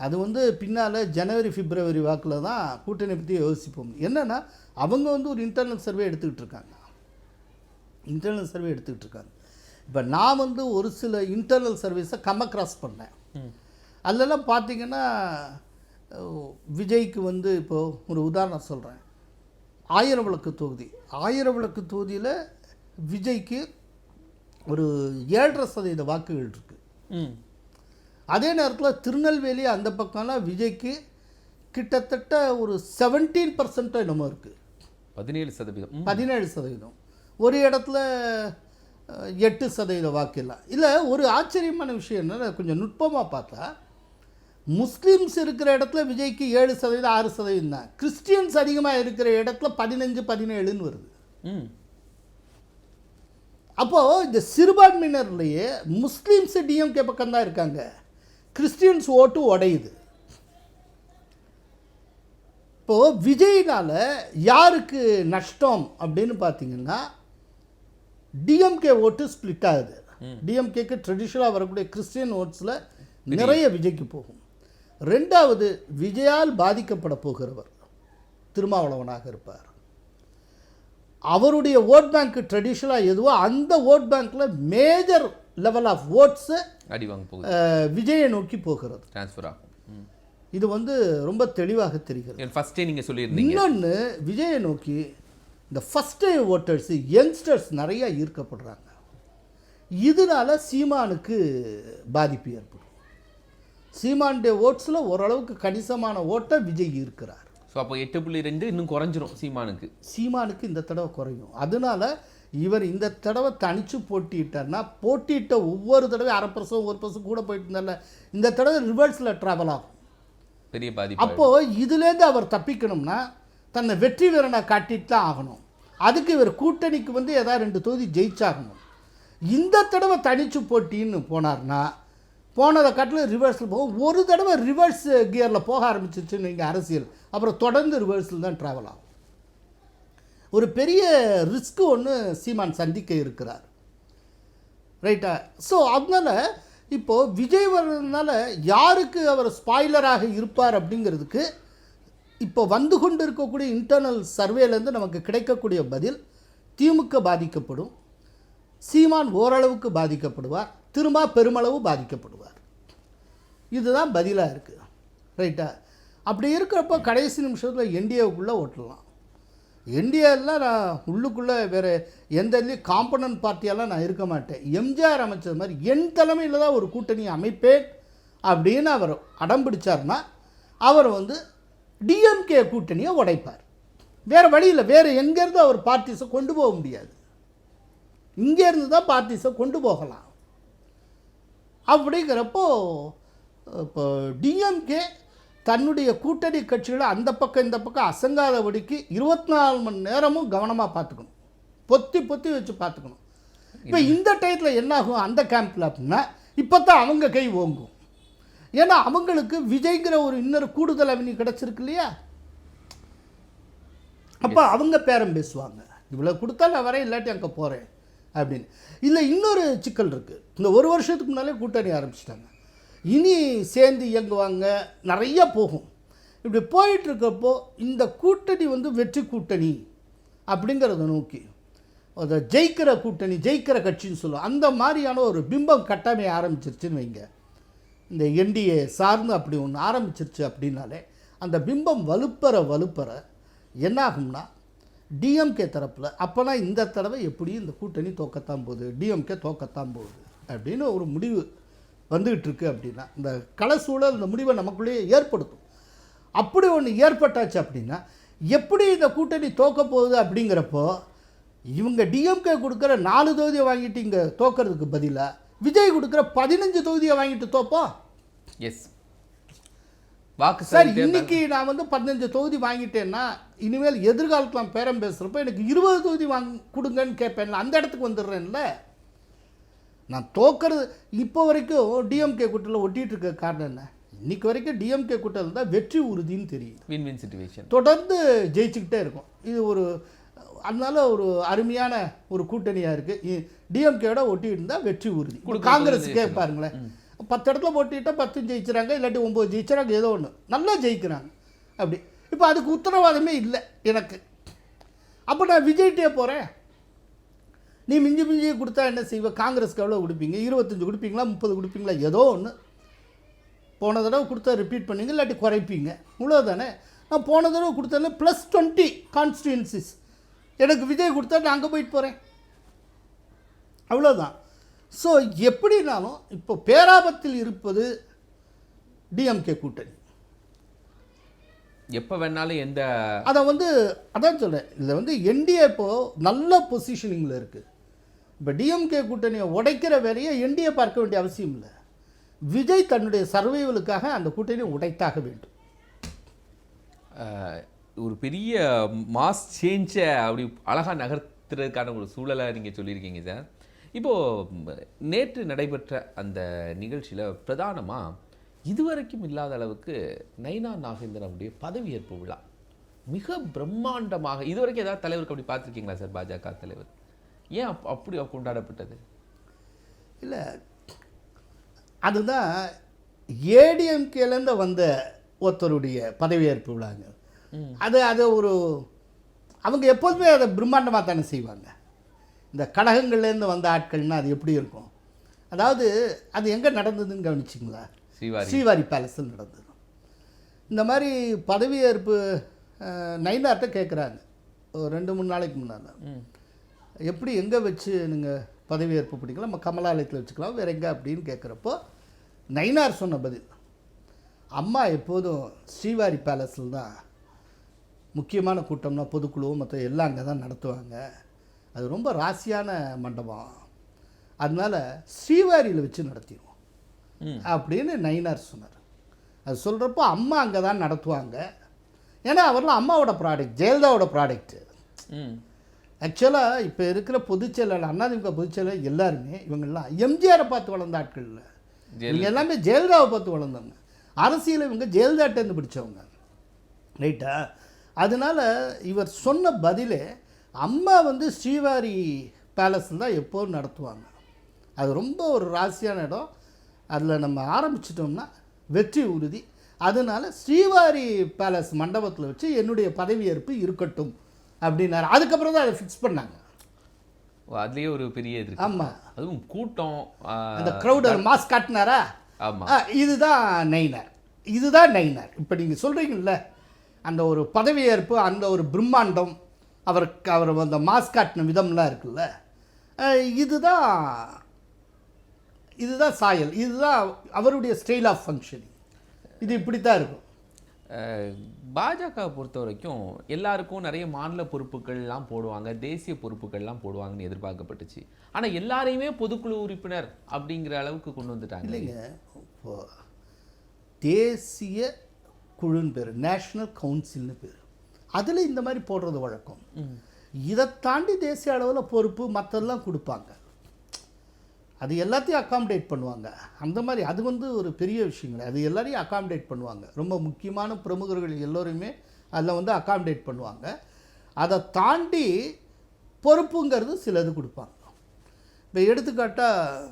Speaker 3: அது வந்து பின்னால் ஜனவரி பிப்ரவரி வாக்கில் தான் கூட்டணி பற்றி யோசிப்போம். என்னென்னா அவங்க வந்து ஒரு இன்டர்னல் சர்வே எடுத்துக்கிட்டு இருக்காங்க. இப்போ நான் வந்து ஒரு சில இன்டர்னல் சர்வீஸை கிராஸ் பண்ணேன். அதெல்லாம் பார்த்திங்கன்னா விஜய்க்கு வந்து இப்போது ஒரு உதாரணம் சொல்கிறேன். 1000 விளக்கு தொகுதி, 1000 விளக்கு தொகுதியில் விஜய்க்கு ஒரு 7.5% வாக்குகள் இருக்குது. அதே நேரத்தில் திருநெல்வேலி அந்த பக்கம்லாம் விஜய்க்கு கிட்டத்தட்ட ஒரு 17% என்னமோ இருக்குது, 17%. ஒரு இடத்துல 8% வாக்கு இல்லை. ஒரு ஆச்சரியமான விஷயம் என்னென்னா, கொஞ்சம் நுட்பமாக பார்த்தா முஸ்லீம்ஸ் இருக்கிற இடத்துல விஜய்க்கு 7%, 6% தான். கிறிஸ்டியன்ஸ் அதிகமாக இருக்கிற இடத்துல 15, 17ன்னு வருது. அப்போது இந்த சிறுபான்மையினர்லேயே முஸ்லீம்ஸு டிஎம்கே பக்கம்தான் இருக்காங்க, கிறிஸ்டியன்ஸ் ஓட்டு உடையுது. இப்போது விஜய்னால் யாருக்கு நஷ்டம் அப்படின்னு பார்த்தீங்கன்னா, டிஎம்கே ஓட்டு ஸ்ப்ளிட் ஆகுது. டிஎம்கேக்கு ட்ரெடிஷ்னலாக வரக்கூடிய கிறிஸ்டியன் ஓட்ஸில் நிறைய விஜய்க்கு போகும். 2வது, விஜயால் பாதிக்கப்பட போகிறவர் திருமாவளவனாக இருப்பார். அவருடைய ஓட் பேங்க் ட்ரெடிஷ்னலாக எதுவோ அந்த ஓட் பேங்க்கில் மேஜர் லெவல் ஆஃப் ஓட்ஸு
Speaker 2: அடி வாங்க போகுது,
Speaker 3: விஜயை நோக்கி போகிறது.
Speaker 2: ட்ரான்ஸ்ஃபர் ஆகும்.
Speaker 3: இது வந்து ரொம்ப தெளிவாக தெரிகிறது.
Speaker 2: ஃபர்ஸ்டே நீங்கள் சொல்லியிருந்தீங்க.
Speaker 3: இன்னொன்று, விஜயை நோக்கி இந்த ஃபஸ்ட் டே ஓட்டர்ஸ் யங்ஸ்டர்ஸ் நிறைய ஈர்க்கப்படுறாங்க. இதனால சீமானுக்கு பாதிப்பு ஏற்படும். சீமானுடைய ஓட்ஸில் ஓரளவுக்கு கணிசமான ஓட்டை விஜய் இருக்கிறார்.
Speaker 2: ஸோ அப்போ 8.2 இன்னும் குறைஞ்சிரும்
Speaker 3: சீமானுக்கு இந்த தடவை குறையும். அதனால இவர் இந்த தடவை தனிச்சு போட்டிட்டார்னா, போட்டியிட்ட ஒவ்வொரு தடவை 1/2% 1% கூட போயிட்டு இருந்தால, இந்த தடவை ரிவர்ஸில் ட்ராவல் ஆகும்,
Speaker 2: பெரிய பாதிப்பு.
Speaker 3: அப்போது இதுலேருந்து அவர் தப்பிக்கணும்னா தன்னை வெற்றி வீரனை காட்டிட்டு தான் ஆகணும். அதுக்கு இவர் கூட்டணிக்கு வந்து ஏதாவது 2 தொகுதி ஜெயிச்சாகணும். இந்த தடவை தனிச்சு போட்டின்னு போனார்னா, போனதை காட்டில் ரிவர்ஸில் போகும். ஒரு தடவை ரிவர்ஸ் கியரில் போக ஆரம்பிச்சிருச்சுன்னு நீங்கள் அரசியல், அப்புறம் தொடர்ந்து ரிவர்ஸில் தான் ட்ராவல் ஆகும். ஒரு பெரிய ரிஸ்க்கு ஒன்று சீமான் சந்திக்க இருக்கிறார், ரைட்டா? ஸோ அதனால் இப்போது விஜய் வர்றதுனால யாருக்கு அவர் ஸ்பாய்லராக இருப்பார் அப்படிங்கிறதுக்கு இப்போ வந்து கொண்டு இருக்கக்கூடிய இன்டர்னல் சர்வேலேருந்து நமக்கு கிடைக்கக்கூடிய பதில், திமுக பாதிக்கப்படும், சீமான் ஓரளவுக்கு பாதிக்கப்படுவார், திரும்ப பெருமளவு பாதிக்கப்படுவார். இதுதான் பதிலாக இருக்குது, ரைட்டா? அப்படி இருக்கிறப்போ கடைசி நிமிஷத்தில் என்டிஏவுக்குள்ளே ஓட்டலாம். என்டிஏலாம் நான் உள்ளுக்குள்ளே வேறு எந்த இதுலேயும் காம்பனன்ட் பார்ட்டியெல்லாம் நான் இருக்க மாட்டேன். எம்ஜிஆர் அமைச்சது மாதிரி என் தலைமையில் தான் ஒரு கூட்டணி அமைப்பேன் அப்படின்னு அவர் அடம் பிடிச்சார்னா, அவர் வந்து டிஎம்கே கூட்டணியை உடைப்பார். வேறு வழியில் வேறு எங்கேருந்து அவர் பார்ட்டிஸை கொண்டு போக முடியாது, இங்கேருந்து தான் பார்ட்டிஸை கொண்டு போகலாம். அப்படிங்கிறப்போ இப்போ டிஎம்கே தன்னுடைய கூட்டணி கட்சிகளை அந்த பக்கம் இந்த பக்கம் அசங்காதபடிக்கு 24 மணி நேரமும் கவனமாக பார்த்துக்கணும், பொத்தி பொத்தி வச்சு பார்த்துக்கணும். இப்போ இந்த டயத்தில் என்னாகும் அந்த கேம்பில் அப்படின்னா, இப்போ தான் அவங்க கை ஓங்கும். ஏன்னா அவங்களுக்கு விஜய்ங்கிற ஒரு இன்னொரு கூடுதல் அவனி கிடச்சிருக்கு இல்லையா? அப்போ அவங்க பேரம் பேசுவாங்க, இவ்வளோ கொடுத்தா நான் வரேன், இல்லாட்டி அங்கே போகிறேன் அப்படின்னு. இல்லை, இன்னொரு சிக்கல் இருக்குது. இந்த ஒரு வருஷத்துக்கு முன்னாலே கூட்டணி ஆரம்பிச்சிட்டாங்க, இனி சேர்ந்து இயங்குவாங்க, நிறைய போகும். இப்படி போயிட்டுருக்கப்போ இந்த கூட்டணி வந்து வெற்றி கூட்டணி அப்படிங்கிறத நோக்கி அதை ஜெயிக்கிற கூட்டணி, ஜெயிக்கிற கட்சின்னு சொல்லுவோம், அந்த மாதிரியான ஒரு பிம்பம் கட்டமைய ஆரம்பிச்சிருச்சுன்னு வைங்க. இந்த என்டிஏ சார்ந்து அப்படி ஒன்று ஆரம்பிச்சிருச்சு அப்படின்னாலே அந்த பிம்பம் வலுப்பெற என்னாகும்னா, டிஎம்கே தரப்பில் அப்போனா இந்த தடவை எப்படியும் இந்த கூட்டணி தோக்கத்தான் போகுது, டிஎம்கே தோக்கத்தான் போகுது அப்படின்னு ஒரு முடிவு வந்துக்கிட்டு இருக்கு. அப்படின்னா இந்த களசூழல் இந்த முடிவை நமக்குள்ளேயே ஏற்படுத்தும். அப்படி ஒன்று ஏற்பட்டாச்சு அப்படின்னா எப்படி இந்த கூட்டணி தோக்க போகுது அப்படிங்கிறப்போ, இவங்க டிஎம்கே கொடுக்குற 4 தொகுதியை வாங்கிட்டு இங்கே தோக்கிறதுக்கு பதிலாக விஜய் கொடுக்குற 15 தொகுதியை வாங்கிட்டு தோப்போம்.
Speaker 2: எஸ், வாக்கு
Speaker 3: சார், இன்னைக்கு நான் வந்து 15 தொகுதி வாங்கிட்டேன்னா இனிமேல் எதிர்காலத்தில் பேரம் பேசுகிறப்போ எனக்கு 20 தொகுதி கொடுங்கன்னு கேட்பேன்ல, அந்த இடத்துக்கு வந்துடுறேன்ல. நான் தோக்கிறது இப்போ வரைக்கும் டிஎம்கே கூட்டத்தில் ஒட்டிகிட்டு இருக்க காரணம் என்ன? இன்றைக்கி வரைக்கும் டிஎம்கே கூட்டத்தில் தான் வெற்றி உறுதின்னு தெரியுது.
Speaker 2: வின் வின் சிச்சுவேஷன்,
Speaker 3: தொடர்ந்து ஜெயிச்சுக்கிட்டே இருக்கும். இது ஒரு அதனால ஒரு அருமையான ஒரு கூட்டணியாக இருக்குது. டிஎம்கேயோட ஒட்டிகிட்டு இருந்தால் வெற்றி உறுதி. காங்கிரஸுக்கே பாருங்களேன், 10 இடத்துல போட்டிட்டா 10 ஜெயிச்சுறாங்க, இல்லாட்டி 9 ஜெயிச்சுறாங்க, ஏதோ ஒன்று நல்லா ஜெயிக்கிறாங்க. அப்படி இப்போ அதுக்கு உத்தரவாதமே இல்லை எனக்கு. அப்போ நான் விஜய்கிட்டே போகிறேன், நீ மிஞ்சி கொடுத்தா என்ன செய்வ? காங்கிரஸ்க்கு எவ்வளோ கொடுப்பீங்க? 25 கொடுப்பீங்களா, 30 கொடுப்பீங்களா? ஏதோ ஒன்று. போன தடவை கொடுத்தா ரிப்பீட் பண்ணிங்க, இல்லாட்டி குறைப்பீங்க, இவ்வளோதானே. நான் போன தடவை கொடுத்தேன்னா +20 கான்ஸ்டியூன்சிஸ் எனக்கு விஜய் கொடுத்தா நான் அங்கே போயிட்டு போகிறேன், அவ்வளோதான். ஸோ எப்படினாலும் இப்போ பேராபத்தில் இருப்பது டிஎம்கே கூட்டணி.
Speaker 2: எப்போ வேணாலும் எந்த
Speaker 3: அதை வந்து அதான் சொல்கிறேன், இதில் வந்து என்டிஏ இப்போது நல்ல பொசிஷனிங்கில் இருக்குது. இப்போ டிஎம்கே கூட்டணியை உடைக்கிற வேலையை என்டிஏ பார்க்க வேண்டிய அவசியம் இல்லை. விஜய் தன்னுடைய சர்வைவலுக்காக அந்த கூட்டணியை உடைத்தாக வேண்டும்.
Speaker 2: ஒரு பெரிய மாஸ் சேஞ்சை அப்படி அழகாக நகர்த்துறதுக்கான ஒரு சூழலை நீங்கள் சொல்லியிருக்கீங்க சார். இப்போது நேற்று நடைபெற்ற அந்த நிகழ்ச்சியில் பிரதானமாக இதுவரைக்கும் இல்லாத அளவுக்கு நயினா நாகேந்திரனுடைய பதவியேற்பு விழா மிக பிரம்மாண்டமாக, இதுவரைக்கும் ஏதாவது தலைவருக்கு அப்படி பார்த்துருக்கீங்களா சார்? பாஜக தலைவர் ஏன் அப்படி கொண்டாடப்பட்டது? இல்லை,
Speaker 3: அதுதான் ஏடிஎம்கேலேருந்து வந்த ஒருத்தருடைய பதவியேற்பு விழாங்க. அது ஒரு அவங்க எப்போதுமே அதை பிரம்மாண்டமாக தானே செய்வாங்க. இந்த கழகங்கள்லேருந்து வந்த ஆட்கள்னால் அது எப்படி இருக்கும்? அதாவது அது எங்கே நடந்ததுன்னு கவனிச்சிங்களா?
Speaker 2: ஸ்ரீவாரி
Speaker 3: ஸ்ரீவாரி பேலஸில் நடந்தது. இந்த மாதிரி பதவியேற்பு நைனார்ட்ட கேட்குறாங்க ஒரு 2-3 நாளைக்கு முன்னால், எப்படி எங்கே வச்சு நீங்கள் பதவியேற்பு பிடிக்கலாம், நம்ம கமலாலயத்தில் வச்சுக்கலாம், வேறு எங்கே அப்படின்னு கேட்குறப்போ நைனார் சொன்ன பதில், அம்மா எப்போதும் ஸ்ரீவாரி பேலஸில் தான் முக்கியமான கூட்டம்னா பொதுக்குழுவும் மற்ற எல்லாம் அங்கே தான் நடத்துவாங்க, அது ரொம்ப ராசியான மண்டபம், அதனால் ஸ்ரீவாரியில் வச்சு நடத்திடுவோம் அப்படின்னு நைனார் சொன்னார். அது சொல்கிறப்போ அம்மா அங்கே தான் நடத்துவாங்க, ஏன்னா அவர்லாம் அம்மாவோட ப்ராடக்ட், ஜெயலலிதாவோட ப்ராடக்ட்டு. ஆக்சுவலாக இப்போ இருக்கிற பொதுச்செயலாளர், அதிமுக பொதுச்செயலாளர் எல்லாருமே இவங்கெல்லாம் எம்ஜிஆரை பார்த்து வளர்ந்த ஆட்கள் இல்லை, இவங்க எல்லாமே ஜெயலலிதாவை பார்த்து வளர்ந்தவங்க. அரசியல் இவங்க ஜெயலலிதாட்டேருந்து பிடிச்சவங்க, ரைட்டா? அதனால் இவர் சொன்ன பதிலே அம்மா வந்து ஸ்ரீவாரி பேலஸில் தான் எப்போதும் நடத்துவாங்க, அது ரொம்ப ஒரு ராசியான இடம், அதில் நம்ம ஆரம்பிச்சிட்டோம்னா வெற்றி உறுதி, அதனால் ஸ்ரீவாரி பேலஸ் மண்டபத்தில் வச்சு என்னுடைய பதவியேற்பு இருக்கட்டும் அப்படின்னாரு. அதுக்கப்புறம் தான் அதை ஃபிக்ஸ் பண்ணாங்க.
Speaker 2: அதுலேயே ஒரு பெரிய இது.
Speaker 3: ஆமாம்,
Speaker 2: அதுவும் கூட்டம்,
Speaker 3: அந்த க்ரௌட் மாஸ் காட்டினாரா?
Speaker 2: ஆமாம்,
Speaker 3: இதுதான் நைனார், இதுதான் நைனார். இப்போ நீங்கள் சொல்கிறீங்கல்ல, அந்த ஒரு பதவியேற்பு, அந்த ஒரு பிரம்மாண்டம், அவர் அந்த மாஸ் காட்டின விதம்லாம் இருக்குல்ல, இதுதான் சாயல், இதுதான் அவருடைய ஸ்டைல் ஆஃப் ஃபங்க்ஷனிங், இது இப்படி தான் இருக்கும்.
Speaker 2: பாஜக பொறுத்த வரைக்கும் எல்லாருக்கும் நிறைய மாநில பொறுப்புகள்லாம் போடுவாங்க, தேசிய பொறுப்புகள்லாம் போடுவாங்கன்னு எதிர்பார்க்கப்பட்டுச்சு. ஆனால் எல்லாரையுமே பொதுக்குழு உறுப்பினர் அப்படிங்கிற அளவுக்கு கொண்டு வந்துட்டாங்க.
Speaker 3: இல்லைங்க, இப்போ தேசிய குழுன்னு பேர், நேஷ்னல் கவுன்சில்னு பேர், அதில் இந்த மாதிரி போடுறது வழக்கம். இதை தாண்டி தேசிய அளவில் பொறுப்பு மற்றெல்லாம் கொடுப்பாங்க, அது எல்லாத்தையும் அக்காமடேட் பண்ணுவாங்க. அந்த மாதிரி அது வந்து ஒரு பெரிய விஷயங்கள், அது எல்லாரையும் அக்காமடேட் பண்ணுவாங்க. ரொம்ப முக்கியமான பிரமுகர்கள் எல்லோருமே அதில் வந்து அக்காமடேட் பண்ணுவாங்க. அதை தாண்டி பொறுப்புங்கிறது சிலது கொடுப்பாங்க. இப்போ எடுத்துக்காட்டால்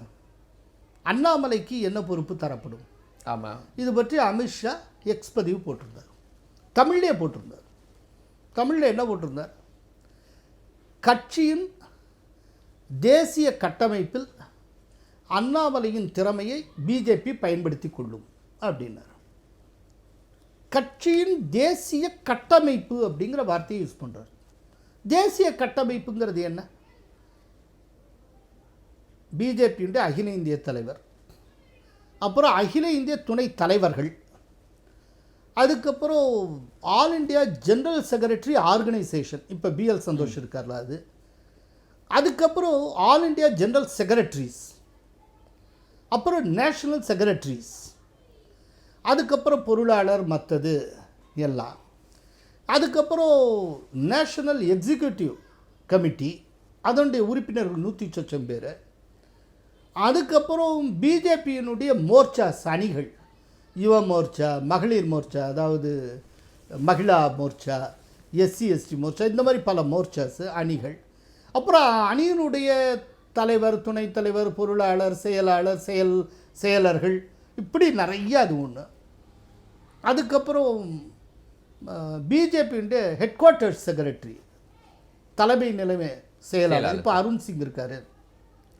Speaker 3: அண்ணாமலைக்கு என்ன பொறுப்பு தரப்படும்,
Speaker 2: ஆமாம்,
Speaker 3: இது பற்றி அமித்ஷா எக்ஸ் பதிவு போட்டிருந்தார், தமிழ்லேயே போட்டிருந்தார். தமிழில் என்ன போட்டிருந்தார், கட்சியின் தேசிய கட்டமைப்பில் அண்ணாமலையின் திறமையை பிஜேபி பயன்படுத்தி கொள்ளும் அப்படின்னார். கட்சியின் தேசிய கட்டமைப்பு அப்படிங்கிற வார்த்தையை யூஸ் பண்ணுறார். தேசிய கட்டமைப்புங்கிறது என்ன? பிஜேபியுடைய அகில இந்திய தலைவர், அப்புறம் அகில இந்திய துணை தலைவர்கள், அதுக்கப்புறம் all India general secretary organisation, இப்போ பிஎல் சந்தோஷ் இருக்கார்ல அது, அதுக்கப்புறம் ஆல் இண்டியா ஜெனரல் செக்ரட்டரிஸ், அப்புறம் நேஷனல் செக்ரட்டரிஸ், அதுக்கப்புறம் பொருளாளர், மற்றது எல்லாம், அதுக்கப்புறம் நேஷனல் எக்ஸிக்யூட்டிவ் கமிட்டி, அதனுடைய உறுப்பினர்கள் 100 பேர், அதுக்கப்புறம் பிஜேபியினுடைய மோர்ச்சாஸ் அணிகள், யுவ மோர்ச்சா, மகளிர் மோர்ச்சா, அதாவது மகிழா மோர்ச்சா, எஸ்சி எஸ்டி மோர்ச்சா, இந்த மாதிரி பல மோர்ச்சாஸ் அணிகள், அப்புறம் அணியினுடைய தலைவர், துணைத் தலைவர், பொருளாளர், செயலாளர், செயலர்கள், இப்படி நிறைய அது ஒன்று. அதுக்கப்புறம் பிஜேபியுடைய ஹெட் குவார்ட்டர்ஸ் செக்ரட்டரி, தலைமை நிலைமை செயலாளர், இப்போ அருண் சிங் இருக்கார்,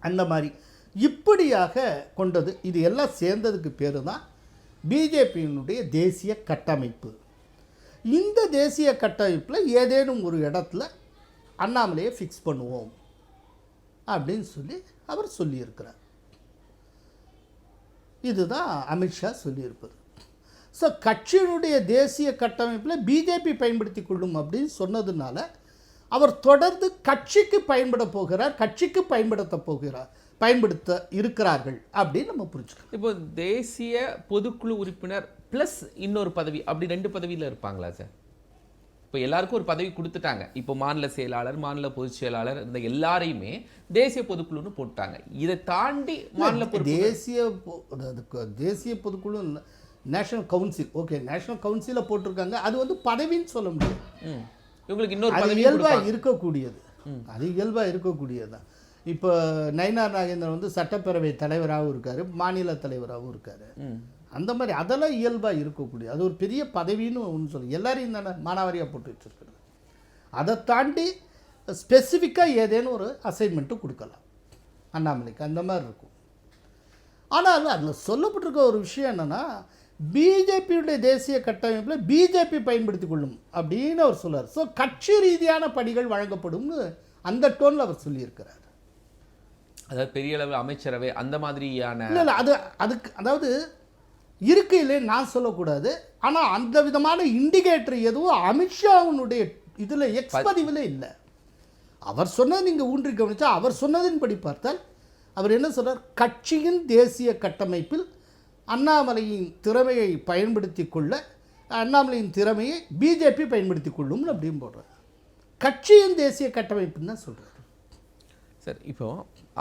Speaker 3: அந்த மாதிரி இப்படியாக கொண்டது. இது எல்லாம் சேர்ந்ததுக்கு பேர் தான் பிஜேபியினுடைய தேசிய கட்டமைப்பு. இந்த தேசிய கட்டமைப்பில் ஏதேனும் ஒரு இடத்துல அண்ணாமலையை ஃபிக்ஸ் பண்ணுவோம் அப்படின்னு சொல்லி அவர் சொல்லியிருக்கிறார். இதுதான் அமித்ஷா சொல்லியிருப்பது. ஸோ கட்சியினுடைய தேசிய கட்டமைப்பில் பிஜேபி பயன்படுத்தி கொள்ளும் அப்படின்னு சொன்னதுனால அவர் தொடர்ந்து கட்சிக்கு கட்சிக்கு பயன்படுத்த இருக்கிறார்கள் அப்படின்னு நம்ம புரிஞ்சுக்கலாம்.
Speaker 2: இப்போ தேசிய பொதுக்குழு உறுப்பினர் ப்ளஸ் இன்னொரு பதவி, அப்படி 2 பதவியில் இருப்பாங்களா சார்? இப்போ எல்லாருக்கும் ஒரு பதவி கொடுத்துட்டாங்க, இப்போ மாநில செயலாளர், மாநில பொதுச் செயலாளர், இந்த எல்லாரையுமே தேசிய பொதுக்குழுன்னு போட்டாங்க. இதை தாண்டி மாநில
Speaker 3: தேசிய பொதுக்குழு, நேஷனல் கவுன்சில், ஓகே, நேஷனல் கவுன்சிலில் போட்டிருக்காங்க, அது வந்து பதவின்னு சொல்ல முடியாது.
Speaker 2: இவங்களுக்கு இன்னொரு
Speaker 3: அது இயல்பாக இருக்கக்கூடியது, அது இயல்பாக இருக்கக்கூடியது தான். இப்போ நயினார் நாகேந்திரன் வந்து சட்டப்பேரவை தலைவராகவும் இருக்கார், மாநில தலைவராகவும் இருக்கார், அந்த மாதிரி அதெல்லாம் இயல்பாக இருக்கக்கூடிய, அது ஒரு பெரிய பதவின்னு ஒன்று சொல்லி எல்லாரையும் தானே மானாவாரியாக போட்டு வச்சுருக்கிறது. அதை தாண்டி ஸ்பெசிஃபிக்காக ஏதேனும் ஒரு அசைன்மெண்ட்டு கொடுக்கலாம் அண்ணாமலைக்கு, அந்த மாதிரி இருக்கும். ஆனால் அதில் சொல்லப்பட்டிருக்க ஒரு விஷயம் என்னென்னா பிஜேபியுடைய தேசிய கட்டமைப்பில் பிஜேபி பயன்படுத்தி கொள்ளும் அப்படின்னு அவர் சொல்றார். ஸோ கட்சி ரீதியான படிகள் வழங்கப்படும்னு அந்த டோனில் அவர் சொல்லியிருக்கிறார்.
Speaker 2: அதாவது பெரிய அளவு அமைச்சரவை அந்த மாதிரியான
Speaker 3: இல்லை அதுக்கு அதாவது இருக்கு இல்லை நான் சொல்லக்கூடாது. ஆனால் அந்த விதமான இண்டிகேட்டர் எதுவும் அமித்ஷாவினுடைய இதில் பதிவில் இல்லை. அவர் சொன்னது நீங்கள் ஊன்றி கவனிச்சா அவர் சொன்னதின்படி பார்த்தால் அவர் என்ன சொல்றார், கட்சியின் தேசிய கட்டமைப்பில் அண்ணாமலையின் திறமையை பயன்படுத்தி கொள்ள அண்ணாமலையின் திறமையை பிஜேபி பயன்படுத்தி கொள்ளும் அப்படின்னு போடுறார். கட்சியின் தேசிய கட்டமைப்புன்னு தான் சொல்கிறார்.
Speaker 2: சார் இப்போ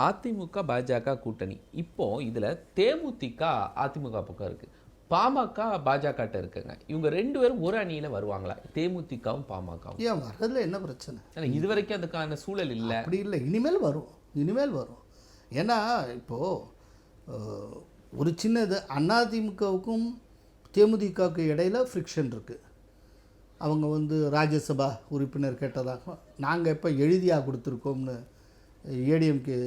Speaker 2: அதிமுக பாஜக கூட்டணி, இப்போ இதில் தேமுதிக அதிமுக பக்கம் இருக்கு, பாமக பாஜக இருக்குங்க. இவங்க 2 பேரும் ஒரு அணியில் வருவாங்களா? தேமுதிகவும் பாமகவும்
Speaker 3: ஏன் வர்றதுல என்ன பிரச்சனை?
Speaker 2: இது வரைக்கும் அதுக்கான சூழல் இல்லை.
Speaker 3: அப்படி இல்லை, இனிமேல் வரும். ஏன்னா இப்போது ஒரு சின்னது அதிமுகவுக்கும் தேமுதிகவுக்கு இடையில் ஃப்ரிக்ஷன் இருக்குது. அவங்க வந்து ராஜ்யசபா உறுப்பினர் கேட்டதாக நாங்கள் இப்போ எழுதியாக கொடுத்துருக்கோம்னு ஏடிஎம்கே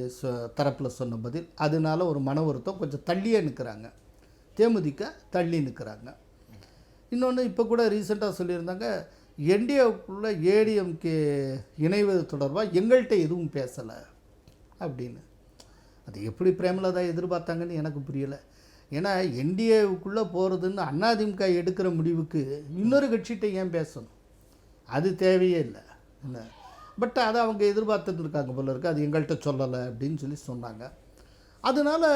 Speaker 3: தரப்பில் சொன்ன பதில், அதனால ஒரு மன வருத்தம், கொஞ்சம் தள்ளியே நிற்கிறாங்க. தேமுதிக தள்ளி நிற்கிறாங்க. இன்னொன்று இப்போ கூட ரீசெண்டாக சொல்லியிருந்தாங்க, என்டிஏவுக்குள்ளே ஏடிஎம்கே இணைவது தொடர்பாக எங்கள்கிட்ட எதுவும் பேசலை அப்படின்னு. அது எப்படி பிரேமலதா எதிர்பார்த்தாங்கன்னு எனக்கு புரியலை. ஏன்னா என்டிஏவுக்குள்ளே போகிறதுன்னு அதிமுக எடுக்கிற முடிவுக்கு இன்னொரு கட்சிகிட்ட ஏன் பேசணும்? அது தேவையே இல்லை என்ன. பட் அதை அவங்க எதிர்பார்த்துட்டு இருக்காங்க போல இருக்குது. அது எங்கள்கிட்ட சொல்லலை அப்படின்னு சொல்லி சொன்னாங்க. அதனால்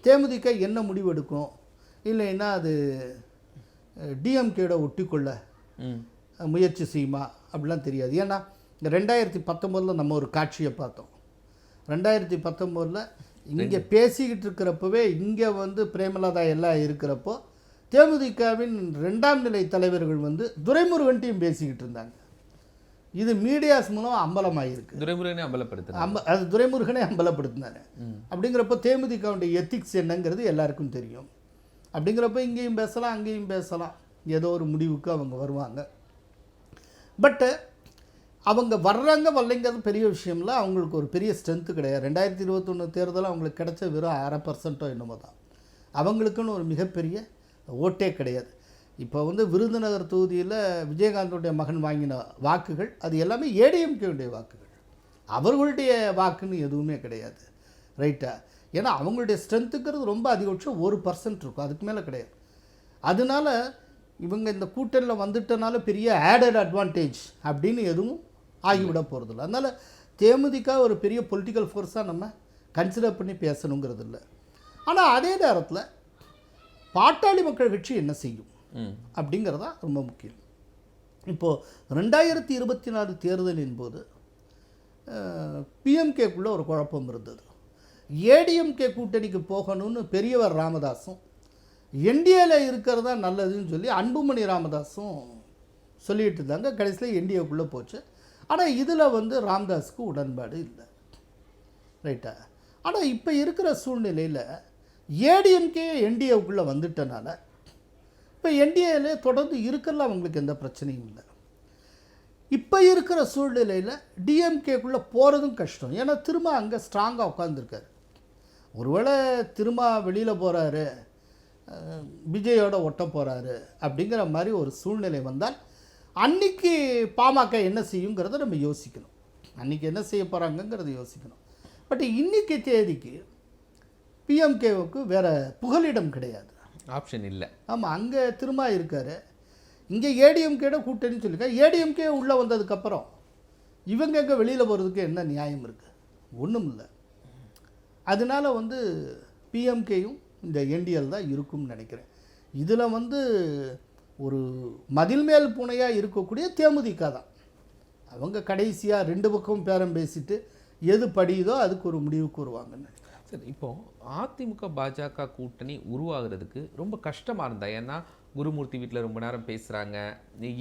Speaker 3: தேமுதிக என்ன முடிவு எடுக்கும், இல்லைன்னா அது டிஎம்கேட ஒட்டிக்கொள்ள முயற்சி செய்யுமா அப்படிலாம் தெரியாது. ஏன்னா 2019 நம்ம ஒரு காட்சியை பார்த்தோம். 2019 இங்கே பேசிக்கிட்டு இருக்கிறப்பவே இங்கே வந்து பிரேமலதா எல்லாம் இருக்கிறப்போ தேமுதிகவின் 2ஆம் நிலை தலைவர்கள் வந்து துரைமுருகன்ட்டையும் பேசிக்கிட்டு இருந்தாங்க. இது மீடியாஸ் மூலம் அம்பலமாகிருக்கு.
Speaker 2: துரைமுருகனே அம்பலப்படுத்தினார்.
Speaker 3: அது துரைமுருகனே அம்பலப்படுத்தினாரு. அப்படிங்கிறப்போ தேமுதிகவுடைய எத்திக்ஸ் என்னங்கிறது எல்லாருக்கும் தெரியும். அப்படிங்கிறப்ப இங்கேயும் பேசலாம் அங்கேயும் பேசலாம், ஏதோ ஒரு முடிவுக்கு அவங்க வருவாங்க. பட்டு அவங்க வர்றாங்க வரலைங்கிறது பெரிய விஷயம்ல. அவங்களுக்கு ஒரு பெரிய ஸ்ட்ரென்த்து கிடையாது. 2021 தேர்தலில் அவங்களுக்கு கிடைச்ச வெறும் 0.5% என்னமோ தான். அவங்களுக்குன்னு ஒரு மிகப்பெரிய ஓட்டே கிடையாது. இப்போ வந்து விருதுநகர் தொகுதியில் விஜயகாந்தோடைய மகன் வாங்கின வாக்குகள் அது எல்லாமே ஏடிஎம்கேவுடைய வாக்குகள், அவர்களுடைய வாக்குன்னு எதுவுமே கிடையாது. ரைட்டா? ஏன்னா அவங்களுடைய ஸ்ட்ரென்த்துங்கிறது ரொம்ப அதிகபட்சம் 1% இருக்கும், அதுக்கு மேலே கிடையாது. அதனால இவங்க இந்த கூட்டணியில் வந்துட்டனால பெரிய ஆடட் அட்வான்டேஜ் அப்படின்னு எதுவும் ஆகிவிட போகிறதில்ல. அதனால் தேமுதிக ஒரு பெரிய பொலிட்டிக்கல் ஃபோர்ஸாக நம்ம கன்சிடர் பண்ணி பேசணுங்கிறது இல்லை. ஆனால் அதே நேரத்தில் பாட்டாளி மக்கள் கட்சி என்ன செய்யும் அப்படிங்கிறது தான் ரொம்ப முக்கியம். இப்போது 2024 தேர்தலின் போது பிஎம்கேக்குள்ளே ஒரு குழப்பம் இருந்தது. ஏடிஎம்கே கூட்டணிக்கு போகணும்னு பெரியவர் ராமதாஸும் என்டிஏல இருக்கிறதா நல்லதுன்னு சொல்லி அன்புமணி ராமதாஸும் சொல்லிட்டு இருந்தாங்க. கடைசியில் என்டிஏக்குள்ளே போச்சு. ஆனால் இதில் வந்து ராமதாஸுக்கு உடன்பாடு இல்லை. ரைட்டா? ஆனால் இப்போ இருக்கிற சூழ்நிலையில் ஏடிஎம்கே என்டிஏவுக்குள்ளே வந்துட்டனால இப்போ என்டிஏல தொடர்ந்து இருக்கிறல அவங்களுக்கு எந்த பிரச்சனையும் இல்லை. இப்போ இருக்கிற சூழ்நிலையில் டிஎம்கேக்குள்ளே போகிறதும் கஷ்டம். ஏன்னா திரும்ப அங்கே ஸ்ட்ராங்காக உட்காந்துருக்காரு. ஒருவேளை திரும்ப வெளியில் போகிறாரு, விஜயோட ஒட்ட போகிறாரு அப்படிங்கிற மாதிரி ஒரு சூழ்நிலை வந்தால் அன்றைக்கி பாமக என்ன செய்யுங்கிறத நம்ம யோசிக்கணும். அன்றைக்கி என்ன செய்ய போகிறாங்கங்கிறத யோசிக்கணும். பட் இன்றைக்கி தேதிக்கு பிஎம்கேவுக்கு வேறு புகலிடம் கிடையாது,
Speaker 2: ஆப்ஷன் இல்லை.
Speaker 3: ஆமாம், அங்கே திரும்ப இருக்கார். இங்கே ஏடிஎம்கேட கூட்டணின்னு சொல்லியிருக்காரு. ஏடிஎம்கே உள்ளே வந்ததுக்கப்புறம் இவங்க எங்கே வெளியில் போகிறதுக்கு என்ன நியாயம் இருக்குது? ஒன்றும் இல்லை. அதனால் வந்து பிஎம்கேயும் இந்த என்டிஎல் தான் இருக்கும்னு நினைக்கிறேன். இதில் வந்து ஒரு மதில் மேல் பூனையாக இருக்கக்கூடிய தேமுதிக தான். அவங்க கடைசியாக 2 பக்கம் பேரம் பேசிட்டு எது படியுதோ அதுக்கு ஒரு முடிவுக்கு வருவாங்கன்னு நினைக்கிறேன்.
Speaker 2: சரி, இப்போது அதிமுக பாஜக கூட்டணி உருவாகிறதுக்கு ரொம்ப கஷ்டமாக இருந்தா? ஏன்னா குருமூர்த்தி வீட்டில் ரொம்ப நேரம் பேசுகிறாங்க,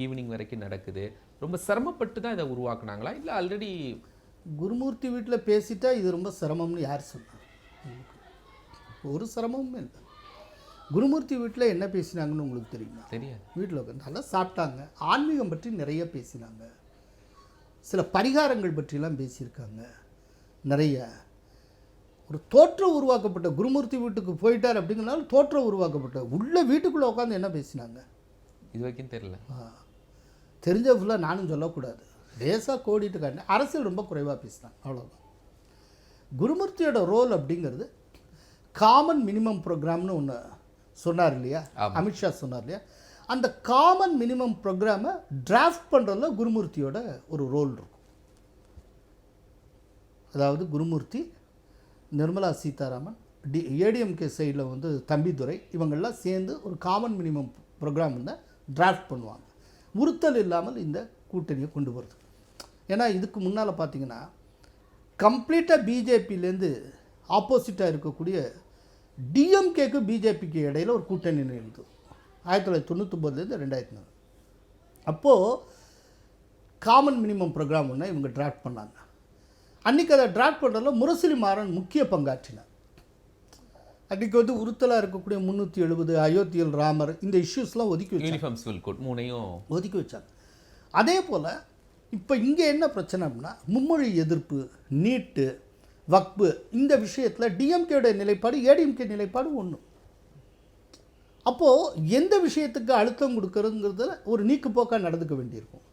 Speaker 2: ஈவினிங் வரைக்கும் நடக்குது. ரொம்ப சிரமப்பட்டு தான் இதை உருவாக்குனாங்களா, இல்லை ஆல்ரெடி?
Speaker 3: குருமூர்த்தி வீட்டில் பேசிட்டா இது ரொம்ப சிரமம்னு யார் சொன்னார்? ஒரு சிரமமும் இல்லை. குருமூர்த்தி வீட்டில் என்ன பேசினாங்கன்னு உங்களுக்கு தெரியுமா?
Speaker 2: தெரியாது.
Speaker 3: வீட்டில் உட்காந்து நல்லா சாப்பிட்டாங்க, ஆன்மீகம் பற்றி நிறைய பேசினாங்க, சில பரிகாரங்கள் பற்றிலாம் பேசியிருக்காங்க நிறைய. ஒரு தோற்றம் உருவாக்கப்பட்ட குருமூர்த்தி வீட்டுக்கு போயிட்டார் அப்படிங்கிறனால தோற்றம் உருவாக்கப்பட்ட உள்ள வீட்டுக்குள்ளே உட்காந்து என்ன பேசினாங்க
Speaker 2: இது வரைக்கும் தெரியல.
Speaker 3: தெரிஞ்ச ஃபுல்லாக நானும் சொல்லக்கூடாது, லேசாக கோடிட்டு காட்டினேன். அரசியல் ரொம்ப குறைவாக பேசினாங்க, அவ்வளோதான். குருமூர்த்தியோட ரோல் அப்படிங்கிறது காமன் மினிமம் ப்ரோக்ராம்னு ஒன்று சொன்னார் இல்லையா, அமித்ஷா சொன்னார் இல்லையா, அந்த காமன் மினிமம் ப்ரோக்ராமை டிராஃப்ட் பண்ணுறதுல குருமூர்த்தியோட ஒரு ரோல் இருக்கும். அதாவது குருமூர்த்தி, நிர்மலா சீதாராமன், ஏடிஎம்கே சைடில் வந்து தம்பிதுரை, இவங்கெல்லாம் சேர்ந்து ஒரு காமன் மினிமம் ப்ரோக்ராம் வந்து டிராஃப்ட் பண்ணுவாங்க, உறுத்தல் இல்லாமல் இந்த கூட்டணியை கொண்டு வருது. ஏன்னா இதுக்கு முன்னால் பார்த்தீங்கன்னா கம்ப்ளீட்டாக பிஜேபியிலேருந்து ஆப்போசிட்டாக இருக்கக்கூடிய டிஎம்கேக்கு பிஜேபிக்கு இடையில் ஒரு கூட்டணி இருந்தது 1999 2004. அப்போது காமன் மினிமம் ப்ரோக்ராம் ஒன்று இவங்க டிராஃப்ட் பண்ணாங்க. அன்றைக்கி அதை டிராஃப்ட் பண்ணுறதுல முரசொலி மாறன் முக்கிய பங்காற்றினார். அன்றைக்கி வந்து உறுத்தலாக இருக்கக்கூடிய 370, அயோத்தியில் ராமர், இந்த இஷ்யூஸ்லாம் ஒதுக்கி வச்சு
Speaker 2: யூனிஃபார்ம் சிவில் கோட் மூணையும்
Speaker 3: ஒதுக்கி வச்சாங்க. அதே போல் இப்போ இங்கே என்ன பிரச்சனை அப்படின்னா மும்மொழி எதிர்ப்பு, நீட்டு, வக்பு, இந்த விஷயத்தில் டிஎம்கேடைய நிலைப்பாடு ஏடிஎம்கே நிலைப்பாடு ஒன்று. அப்போது எந்த விஷயத்துக்கு அழுத்தம் கொடுக்கறதுங்கிறதுல ஒரு நீக்குப்போக்காக நடந்துக்க வேண்டியிருக்கும்.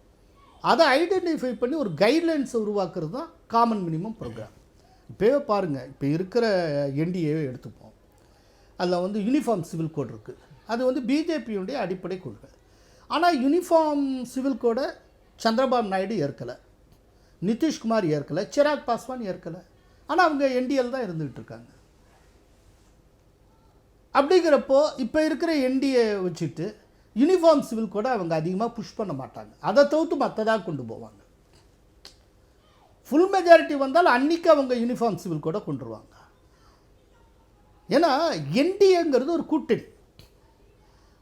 Speaker 3: அதை ஐடென்டிஃபை பண்ணி ஒரு கைட்லைன்ஸை உருவாக்குறது தான் காமன் மினிமம் ப்ரோக்ராம். இப்போவே பாருங்கள், இப்போ இருக்கிற என்டிஏவை எடுத்துப்போம், அதில் வந்து யூனிஃபார்ம் சிவில் கோட் இருக்குது. அது வந்து பிஜேபியுடைய அடிப்படை கொள்கை. ஆனால் யூனிஃபார்ம் சிவில் கோடை சந்திரபாபு நாயுடு ஏற்கலை, நிதிஷ்குமார் ஏற்கலை, சிராக் பாஸ்வான் ஏற்கலை. ஆனால் அவங்க என்டிஎல் தான் இருந்துகிட்டு இருக்காங்க. அப்படிங்கிறப்போ இப்போ இருக்கிற என்டிஏ வச்சுட்டு யூனிஃபார்ம் சிவில் கோடை அவங்க அதிகமாக புஷ் பண்ண மாட்டாங்க, அதை தவிர்த்து மற்றதாக கொண்டு போவாங்க. ஃபுல் மெஜாரிட்டி வந்தால் அன்றைக்கி அவங்க யூனிஃபார்ம் சிவில் கோடை கொண்டுருவாங்க. ஏன்னா என்டிஏங்கிறது ஒரு கூட்டணி,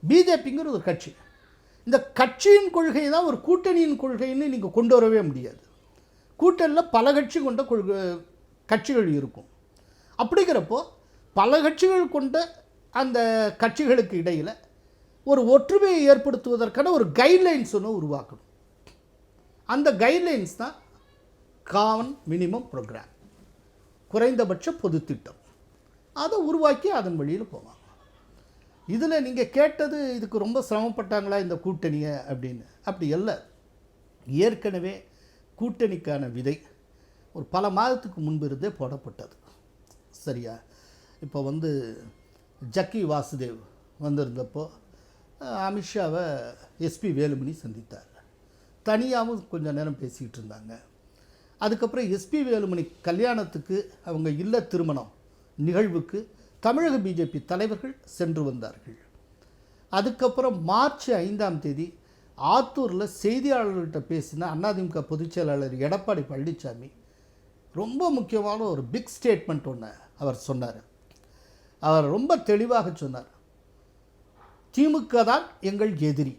Speaker 3: பிஜேபிங்கிறது ஒரு கட்சி. இந்த கட்சியின் கொள்கை தான் ஒரு கூட்டணியின் கொள்கைன்னு நீங்கள் கொண்டு வரவே முடியாது. கூட்டணியில் பல கட்சி கொண்ட கட்சிகள் இருக்கும். அப்படிங்கிறப்போ பல கட்சிகள் கொண்ட அந்த கட்சிகளுக்கு இடையில் ஒரு ஒற்றுமையை ஏற்படுத்துவதற்கான ஒரு கைட்லைன்ஸ் ஒன்று உருவாக்கணும். அந்த கைட்லைன்ஸ் தான் காமன் மினிமம் ப்ரோக்ராம், குறைந்தபட்ச பொது திட்டம். அதை உருவாக்கி அதன் வழியில் போவாங்க. இதில் நீங்கள் கேட்டது இதுக்கு ரொம்ப சிரமப்பட்டாங்களா இந்த கூட்டணியை அப்படின்னு, அப்படி இல்லை. ஏற்கனவே கூட்டணிக்கான விதை ஒரு பல மாதத்துக்கு முன்பு இருந்தே போடப்பட்டது. சரியா? இப்போ வந்து ஜக்கி வாசுதேவ் வந்திருந்தப்போ அமித்ஷாவை எஸ்பி வேலுமணி சந்தித்தார். தனியாகவும் கொஞ்சம் நேரம் பேசிக்கிட்டு இருந்தாங்க. அதுக்கப்புறம் எஸ்பி வேலுமணி கல்யாணத்துக்கு, அவங்க இல்ல திருமணம் நிகழ்வுக்கு தமிழக பிஜேபி தலைவர்கள் சென்று வந்தார்கள். அதுக்கப்புறம் மார்ச் 5 ஆத்தூரில் செய்தியாளர்கள்ட்ட பேசின அதிமுக பொதுச் செயலாளர் எடப்பாடி பழனிசாமி ரொம்ப முக்கியமான ஒரு பிக் ஸ்டேட்மெண்ட் ஒன்று அவர் சொன்னார். அவர் ரொம்ப தெளிவாக சொன்னார், திமுக தான் எங்கள் எதிரி,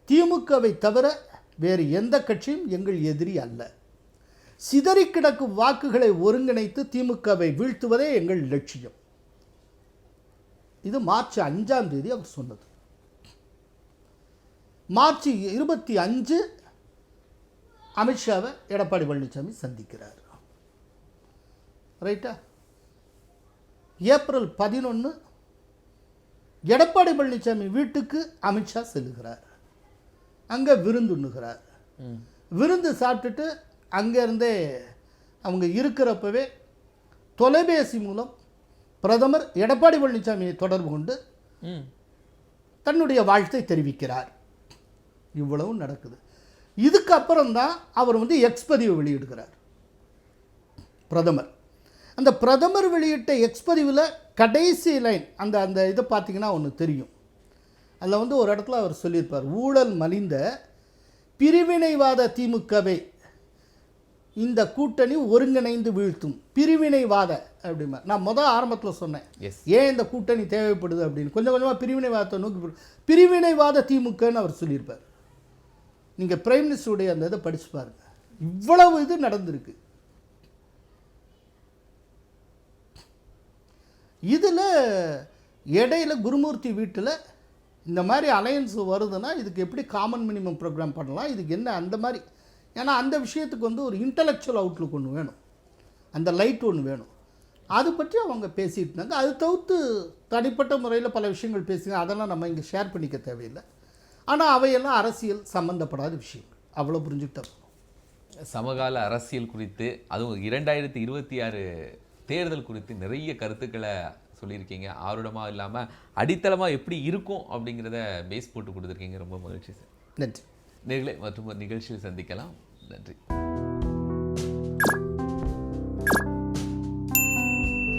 Speaker 3: திமுகவை தவிர வேறு எந்த கட்சியும் எங்கள் எதிரி அல்ல, சிதறி கிடக்கும் வாக்குகளை ஒருங்கிணைத்து திமுகவை வீழ்த்துவதே எங்கள் லட்சியம். இது மார்ச் 5 அவர் சொன்னது. மார்ச் 25 அமித்ஷாவை எடப்பாடி பழனிசாமி சந்திக்கிறார். ரைட்டா? ஏப்ரல் 11 எடப்பாடி பழனிசாமி வீட்டுக்கு அமித்ஷா செல்லுகிறார். அங்கே விருந்துண்ணுகிறார். விருந்து சாப்பிட்டுட்டு அங்கேருந்தே அவங்க இருக்கிறப்பவே தொலைபேசி மூலம் பிரதமர் எடப்பாடி பழனிசாமியை தொடர்பு கொண்டு தன்னுடைய வாழ்த்தை தெரிவிக்கிறார். இவ்வளவு நடக்குது. இதுக்கப்புறம் தான் அவர் வந்து எக்ஸ்பதிவு வெளியிடுகிறார் பிரதமர். அந்த பிரதமர் வெளியிட்ட எக்ஸ்பதிவில் கடைசி லைன் அந்த இதை பார்த்தீங்கன்னா ஒன்று தெரியும். அதில் வந்து ஒரு இடத்துல அவர் சொல்லியிருப்பார், ஊழல் மலிந்த பிரிவினைவாத திமுகவை இந்த கூட்டணி ஒருங்கிணைந்து வீழ்த்தும். பிரிவினைவாத அப்படிமா நான் ஆரம்பத்தில் சொன்னேன், ஏன் இந்த கூட்டணி தேவைப்படுது அப்படின்னு. கொஞ்சம் கொஞ்சமாக பிரிவினைவாதத்தை நோக்கி பிரிவினைவாத திமுகன்னு அவர் சொல்லியிருப்பார். நீங்கள் பிரைம் மினிஸ்டருடைய அந்த இதை படித்து பாருங்கள். இவ்வளவு இது நடந்திருக்கு. இதில் இடையில குருமூர்த்தி வீட்டில் இந்த மாதிரி அலையன்ஸ் வருதுன்னா இதுக்கு எப்படி காமன் மினிமம் ப்ரோக்ராம் பண்ணலாம், இதுக்கு என்ன அந்த மாதிரி. ஏன்னா அந்த விஷயத்துக்கு வந்து ஒரு இன்டலெக்சுவல் அவுட்லுக் ஒன்று வேணும், அந்த லைட் ஒன்று வேணும். அது பற்றி அவங்க பேசிகிட்டு இருந்தாங்க. அது தவிர்த்து தனிப்பட்ட முறையில் பல விஷயங்கள் பேசுங்க, அதெல்லாம் நம்ம இங்கே ஷேர் பண்ணிக்க தேவையில்லை. ஆனால் அவையெல்லாம் அரசியல் சம்மந்தப்படாத விஷயங்கள், அவ்வளோ புரிஞ்சுக்கிட்டோம்.
Speaker 2: சமகால அரசியல் குறித்து, அதுவும் 2026 தேர்தல் குறித்து நிறைய கருத்துக்களை சொல்லியிருக்கீங்க. ஆர்வமாக இல்லாமல் அடித்தளமாக எப்படி இருக்கும் அப்படிங்கிறத பேஸ் போட்டு கொடுத்துருக்கீங்க. ரொம்ப மகிழ்ச்சி சார்.
Speaker 3: நன்றி.
Speaker 2: நேர்களே, மற்றும் ஒரு நிகழ்ச்சியில் சந்திக்கலாம். நன்றி.